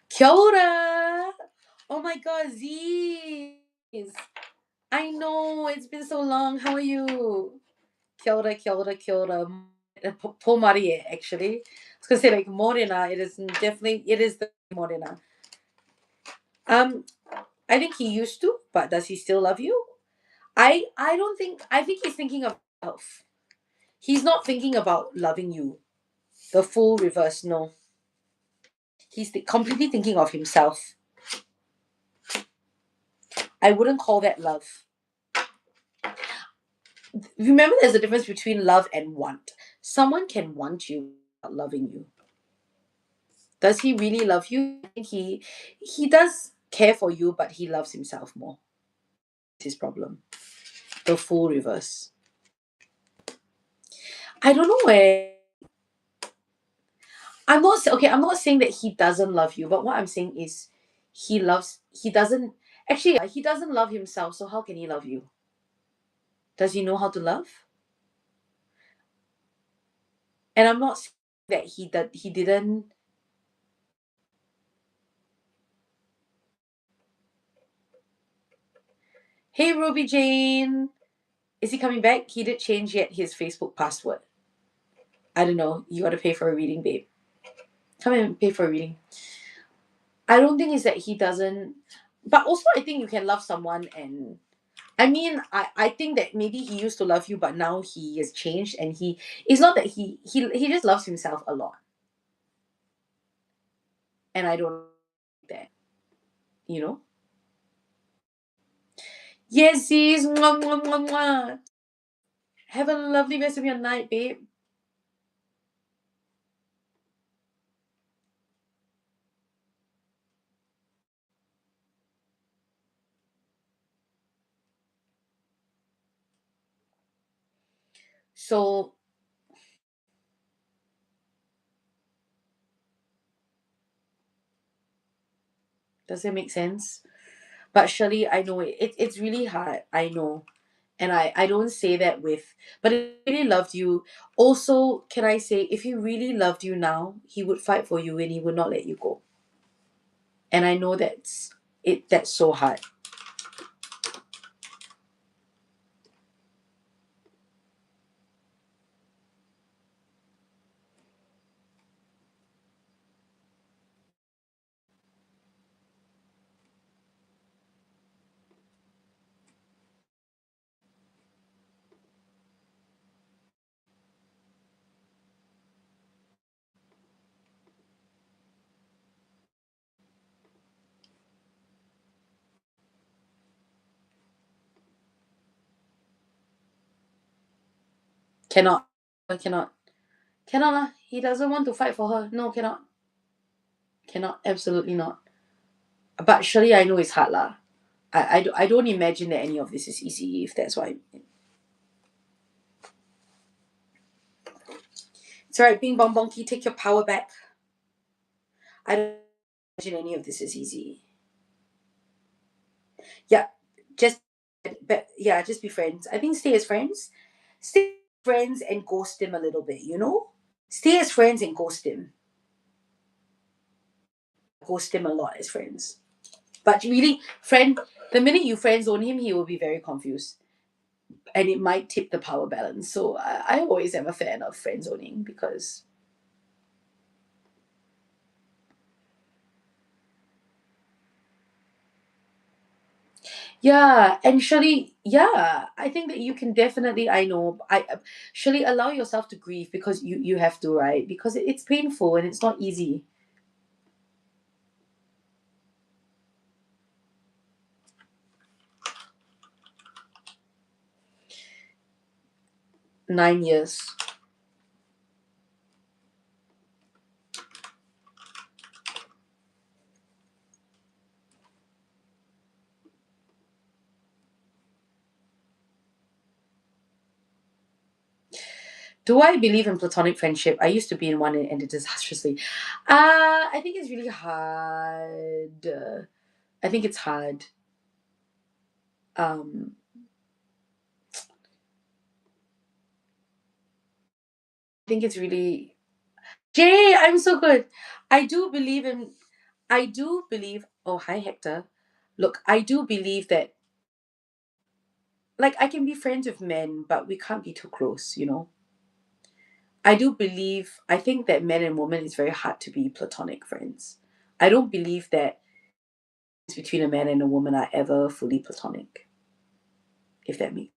Kia ora! Oh my god, Z's! I know, it's been so long. How are you? Kia ora, kia ora, kia ora. Po Marie, actually. I was gonna say like Morena. It is definitely, it is the Morena. Um, I think he used to, but does he still love you? I don't think, I think he's thinking of himself. He's not thinking about loving you. The full reverse, no. He's completely thinking of himself. I wouldn't call that love. Remember, there's a difference between love and want. Someone can want you without loving you. Does he really love you? I think he does care for you, but he loves himself more. It's his problem. The full reverse. I don't know where. I'm not saying that he doesn't love you, but what I'm saying is he doesn't actually he doesn't love himself, so how can he love you? Does he know how to love? And I'm not saying that he didn't. Hey Ruby Jane. Is he coming back? He did change yet his Facebook password. I don't know. You gotta pay for a reading, babe. Come and pay for a reading. I don't think it's that he doesn't, but also I think you can love someone and I mean I think that maybe he used to love you but now he has changed and it's not that he just loves himself a lot. And I don't like that, you know? Yes, sis. Mwah, mwah, mwah, mwah. Have a lovely rest of your night, babe. So does it make sense? But Shirley, I know it's really hard. I know. And I don't say that with, but if he really loved you, also, can I say, if he really loved you now, he would fight for you and he would not let you go. And I know that's so hard. Cannot. Cannot. Cannot lah. He doesn't want to fight for her. No, cannot. Cannot. Absolutely not. But surely I know it's hard lah. I don't imagine that any of this is easy if that's why. It's alright, Bing Bong Bonky, take your power back. I don't imagine any of this is easy. Yeah, just but yeah, just be friends. I think stay as friends. Stay friends and ghost him a little bit, you know? Stay as friends and ghost him. Ghost him a lot as friends. But really, the minute you friend zone him, he will be very confused, and it might tip the power balance. So I always am a fan of friend zoning because yeah, and Shirley, yeah, I think that you can definitely. I know, Shirley, allow yourself to grieve because you have to, right? Because it's painful and it's not easy. 9 years. Do I believe in platonic friendship? I used to be in one and ended disastrously. I think it's really hard. I think it's hard. Um, I think it's really Jay. I'm so good. I do believe in. I do believe. Oh, hi Hector. Look, I do believe that. Like, I can be friends with men, but we can't be too close. I do believe. I think that men and women is very hard to be platonic friends. I don't believe that between a man and a woman are ever fully platonic. If that makes.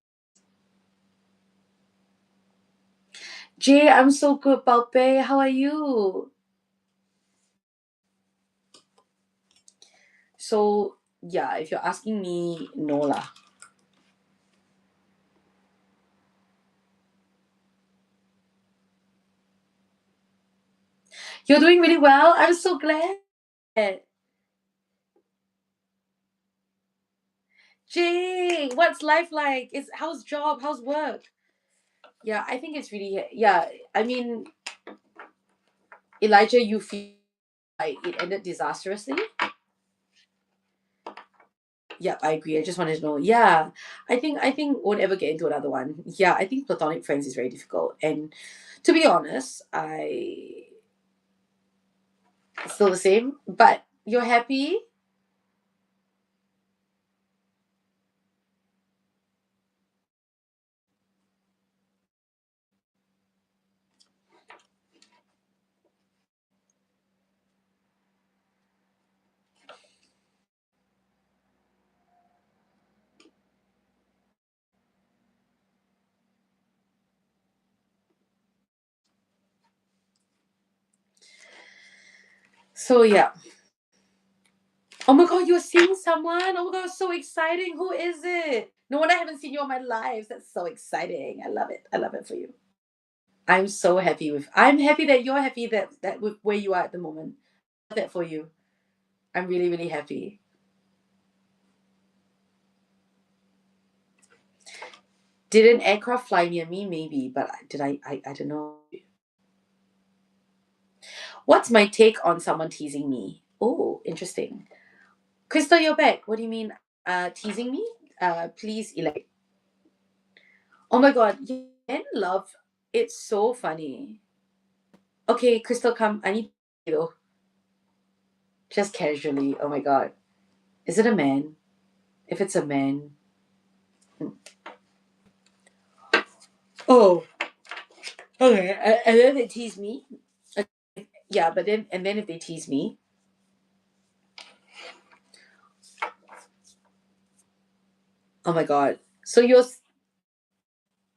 Jay, I'm so good, Palpe. How are you? So yeah, if you're asking me, no lah. You're doing really well. I'm so glad. Jay, what's life like? Is how's job? How's work? Yeah, I think it's really yeah. I mean, Elijah, you feel like it ended disastrously? Yeah, I agree. I just wanted to know. Yeah, I think won't ever get into another one. Yeah, I think platonic friends is very difficult. And to be honest, I still the same. But you're happy. So yeah. Oh my god, you're seeing someone? Oh my god, so exciting. Who is it? No wonder I haven't seen you all my lives. That's so exciting. I love it. I love it for you. I'm happy that you're happy that with where you are at the moment. I love that for you. I'm really, really happy. Did an aircraft fly near me? Maybe, but did I don't know. What's my take on someone teasing me? Oh, interesting. Crystal, you're back. What do you mean? Teasing me? Please elaborate. Oh my god, men love. It's so funny. Okay, Crystal, come. I need you though. Just casually. Oh my god. Is it a man? If it's a man. Oh, okay. And then they tease me. Uh, Yeah, but then if they tease me, oh my god. So you're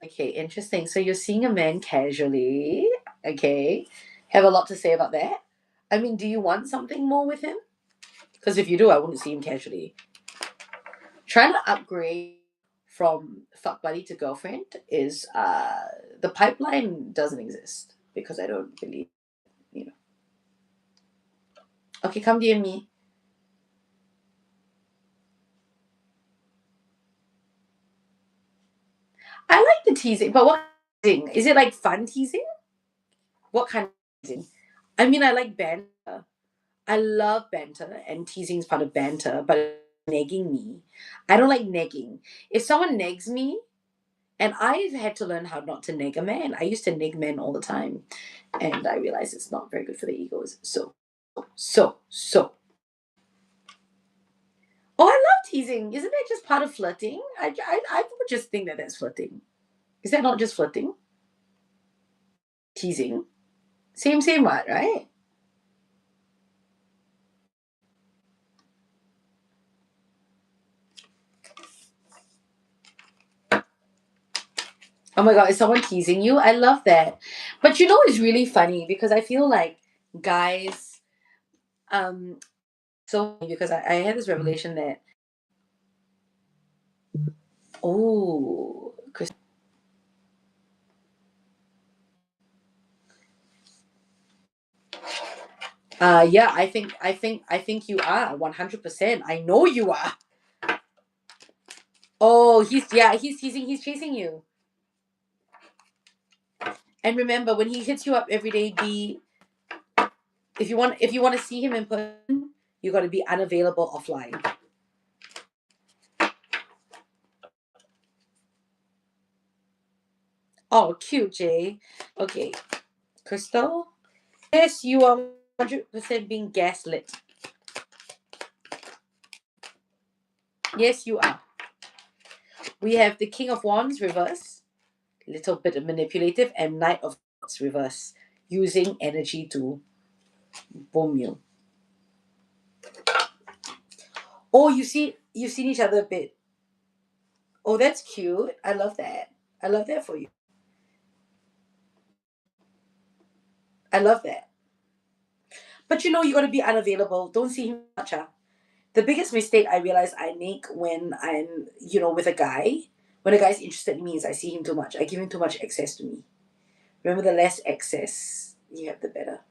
okay, interesting. So you're seeing a man casually. Okay. Have a lot to say about that. I mean, do you want something more with him? Because if you do, I wouldn't see him casually. Trying to upgrade from fuck buddy to girlfriend is the pipeline doesn't exist because I don't believe you know. Okay, come DM me. I like the teasing, but what teasing? Is it like fun teasing? What kind of teasing? I mean, I like banter. I love banter, and teasing is part of banter, but negging me. I don't like negging. If someone negs me, and I've had to learn how not to neg a man. I used to neg men all the time, and I realized it's not very good for the egos. So Oh, I love teasing. Isn't that just part of flirting? I would just think that that's flirting. Is that not just flirting? Teasing. Same what, right? Oh my god, is someone teasing you? I love that. But you know it's really funny because I feel like guys so because I had this revelation that oh Chris yeah, I think you are 100%. I know you are. Oh, he's teasing, he's chasing you. And remember, when he hits you up every day, be if you want to see him in person, you got to be unavailable offline. Oh, cute, Jay. Okay, Crystal. Yes, you are 100% being gaslit. Yes, you are. We have the King of Wands reverse, little bit of manipulative, and Knight of Swords reverse, using energy to boom you. Oh, you've seen each other a bit. Oh, that's cute. I love that. I love that for you. I love that. But you know, you got to be unavailable. Don't see him much. The biggest mistake I realize I make when I'm, with a guy, when a guy's interested in me, is I see him too much. I give him too much access to me. Remember, the less access you have, the better.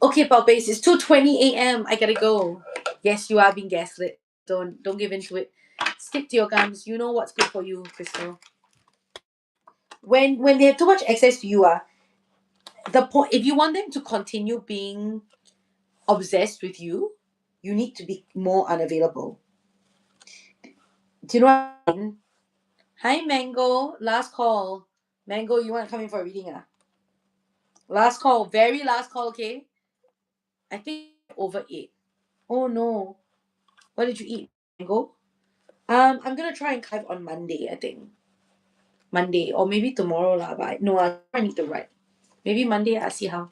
Okay, Palpace, it's 2:20 a.m. I gotta go. Yes, you are being gaslit. Don't give in to it. Stick to your guns. You know what's good for you, Crystal. When they have too much access to you, the point, if you want them to continue being obsessed with you, you need to be more unavailable. Do you know what I mean? Hi, Mango. Last call. Mango, you want to come in for a reading? Last call. Very last call, okay? I think over 8. Oh, no. What did you eat, Mango? I'm going to try and type on Monday, I think. Monday. Or maybe tomorrow, lah. But no, I need to write. Maybe Monday, I'll see how.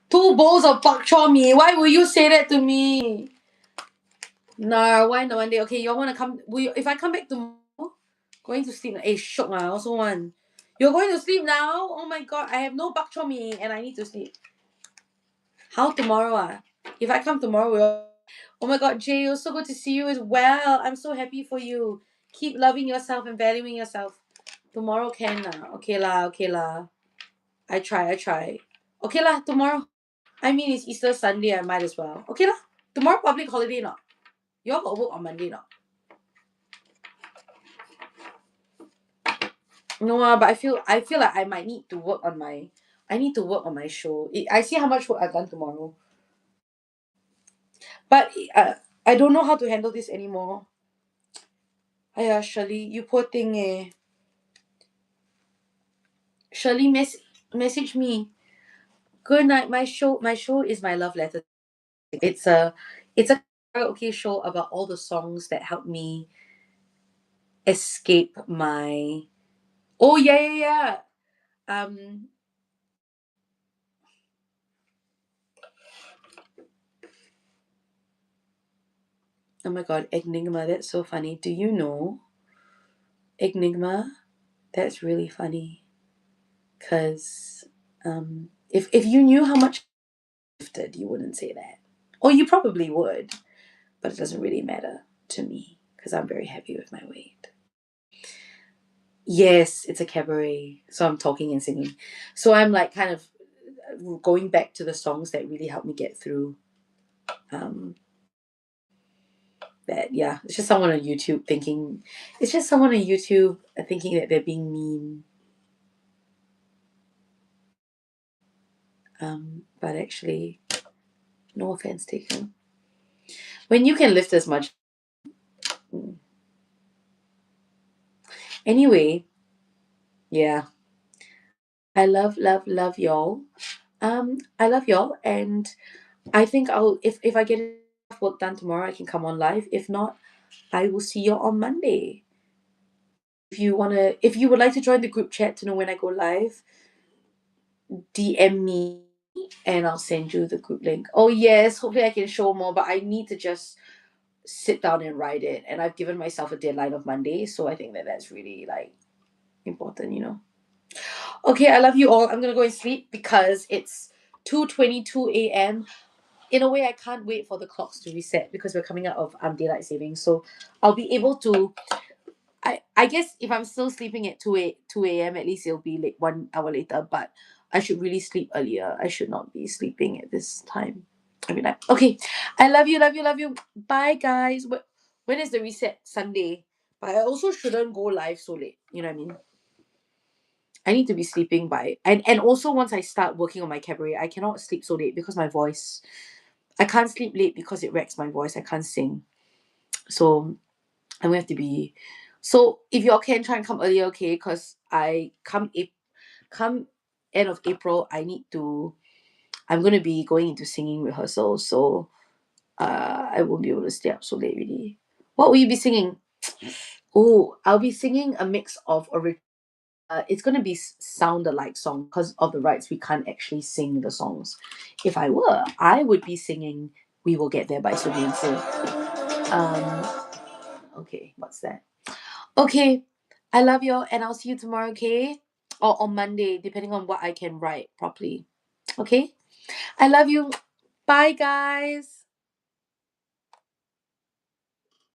Two bowls of bak chor mee. Why will you say that to me? Nah, why not Monday? Okay, y'all want to come? If I come back tomorrow, going to sleep. Eh, shock I also want. You're going to sleep now? Oh my god, I have no bak chor mee and I need to sleep. How tomorrow? If I come tomorrow, oh my god, Jay, it was so good to see you as well. I'm so happy for you. Keep loving yourself and valuing yourself. Tomorrow can lah. Okay lah, okay lah. I try. Okay lah, tomorrow. I mean, it's Easter Sunday. I might as well. Okay lah. Tomorrow public holiday not. You all got work on Monday not? No, but I feel like I might need to work on my. I need to work on my show. I see how much work I've done tomorrow. But I don't know how to handle this anymore. Aya, Shirley, you poor thing eh. Shirley, message me. Good night. My show is my love letter. It's a karaoke show about all the songs that help me escape my. Oh yeah, yeah, yeah. Um. Oh my god, Enigma. That's so funny. Do you know Enigma? That's really funny. Cause if you knew how much I lifted, you wouldn't say that. Or you probably would, but it doesn't really matter to me because I'm very happy with my weight. Yes, it's a cabaret. So I'm talking and singing. So I'm like kind of going back to the songs that really helped me get through. Um, that yeah, it's just someone on YouTube thinking. It's just someone on YouTube thinking that they're being mean. But actually, no offense taken. When you can lift as much. Anyway, yeah. I love y'all. I love y'all, and I think I'll if I get enough work done tomorrow, I can come on live. If not, I will see you on Monday. If you would like to join the group chat to know when I go live, DM me and I'll send you the group link. Oh yes, hopefully I can show more, but I need to just sit down and write it. And I've given myself a deadline of Monday, so I think that that's really like important. Okay, I love you all. I'm gonna go and sleep because it's 2:22 a.m. In a way, I can't wait for the clocks to reset because we're coming out of daylight savings. So I'll be able to. I guess if I'm still sleeping at 2 a.m., at least it'll be like 1 hour later. But I should really sleep earlier. I should not be sleeping at this time every night. Okay, I love you, love you, love you. Bye, guys. When is the reset? Sunday. But I also shouldn't go live so late. You know what I mean? I need to be sleeping by and also once I start working on my cabaret, I cannot sleep so late because my voice. I can't sleep late because it wrecks my voice. I can't sing. So I'm gonna have to be. So if y'all can try and come earlier, okay? Because I come end of April, I need to. I'm gonna be going into singing rehearsals, so I won't be able to stay up so late. Really, what will you be singing? Oh, I'll be singing a mix of original. It's gonna be sound alike song because of the rights. We can't actually sing the songs. If I were, I would be singing "We Will Get There" by Sonia and Sil. Okay, what's that? Okay, I love you all, and I'll see you tomorrow. Okay, or on Monday, depending on what I can write properly. Okay, I love you. Bye, guys.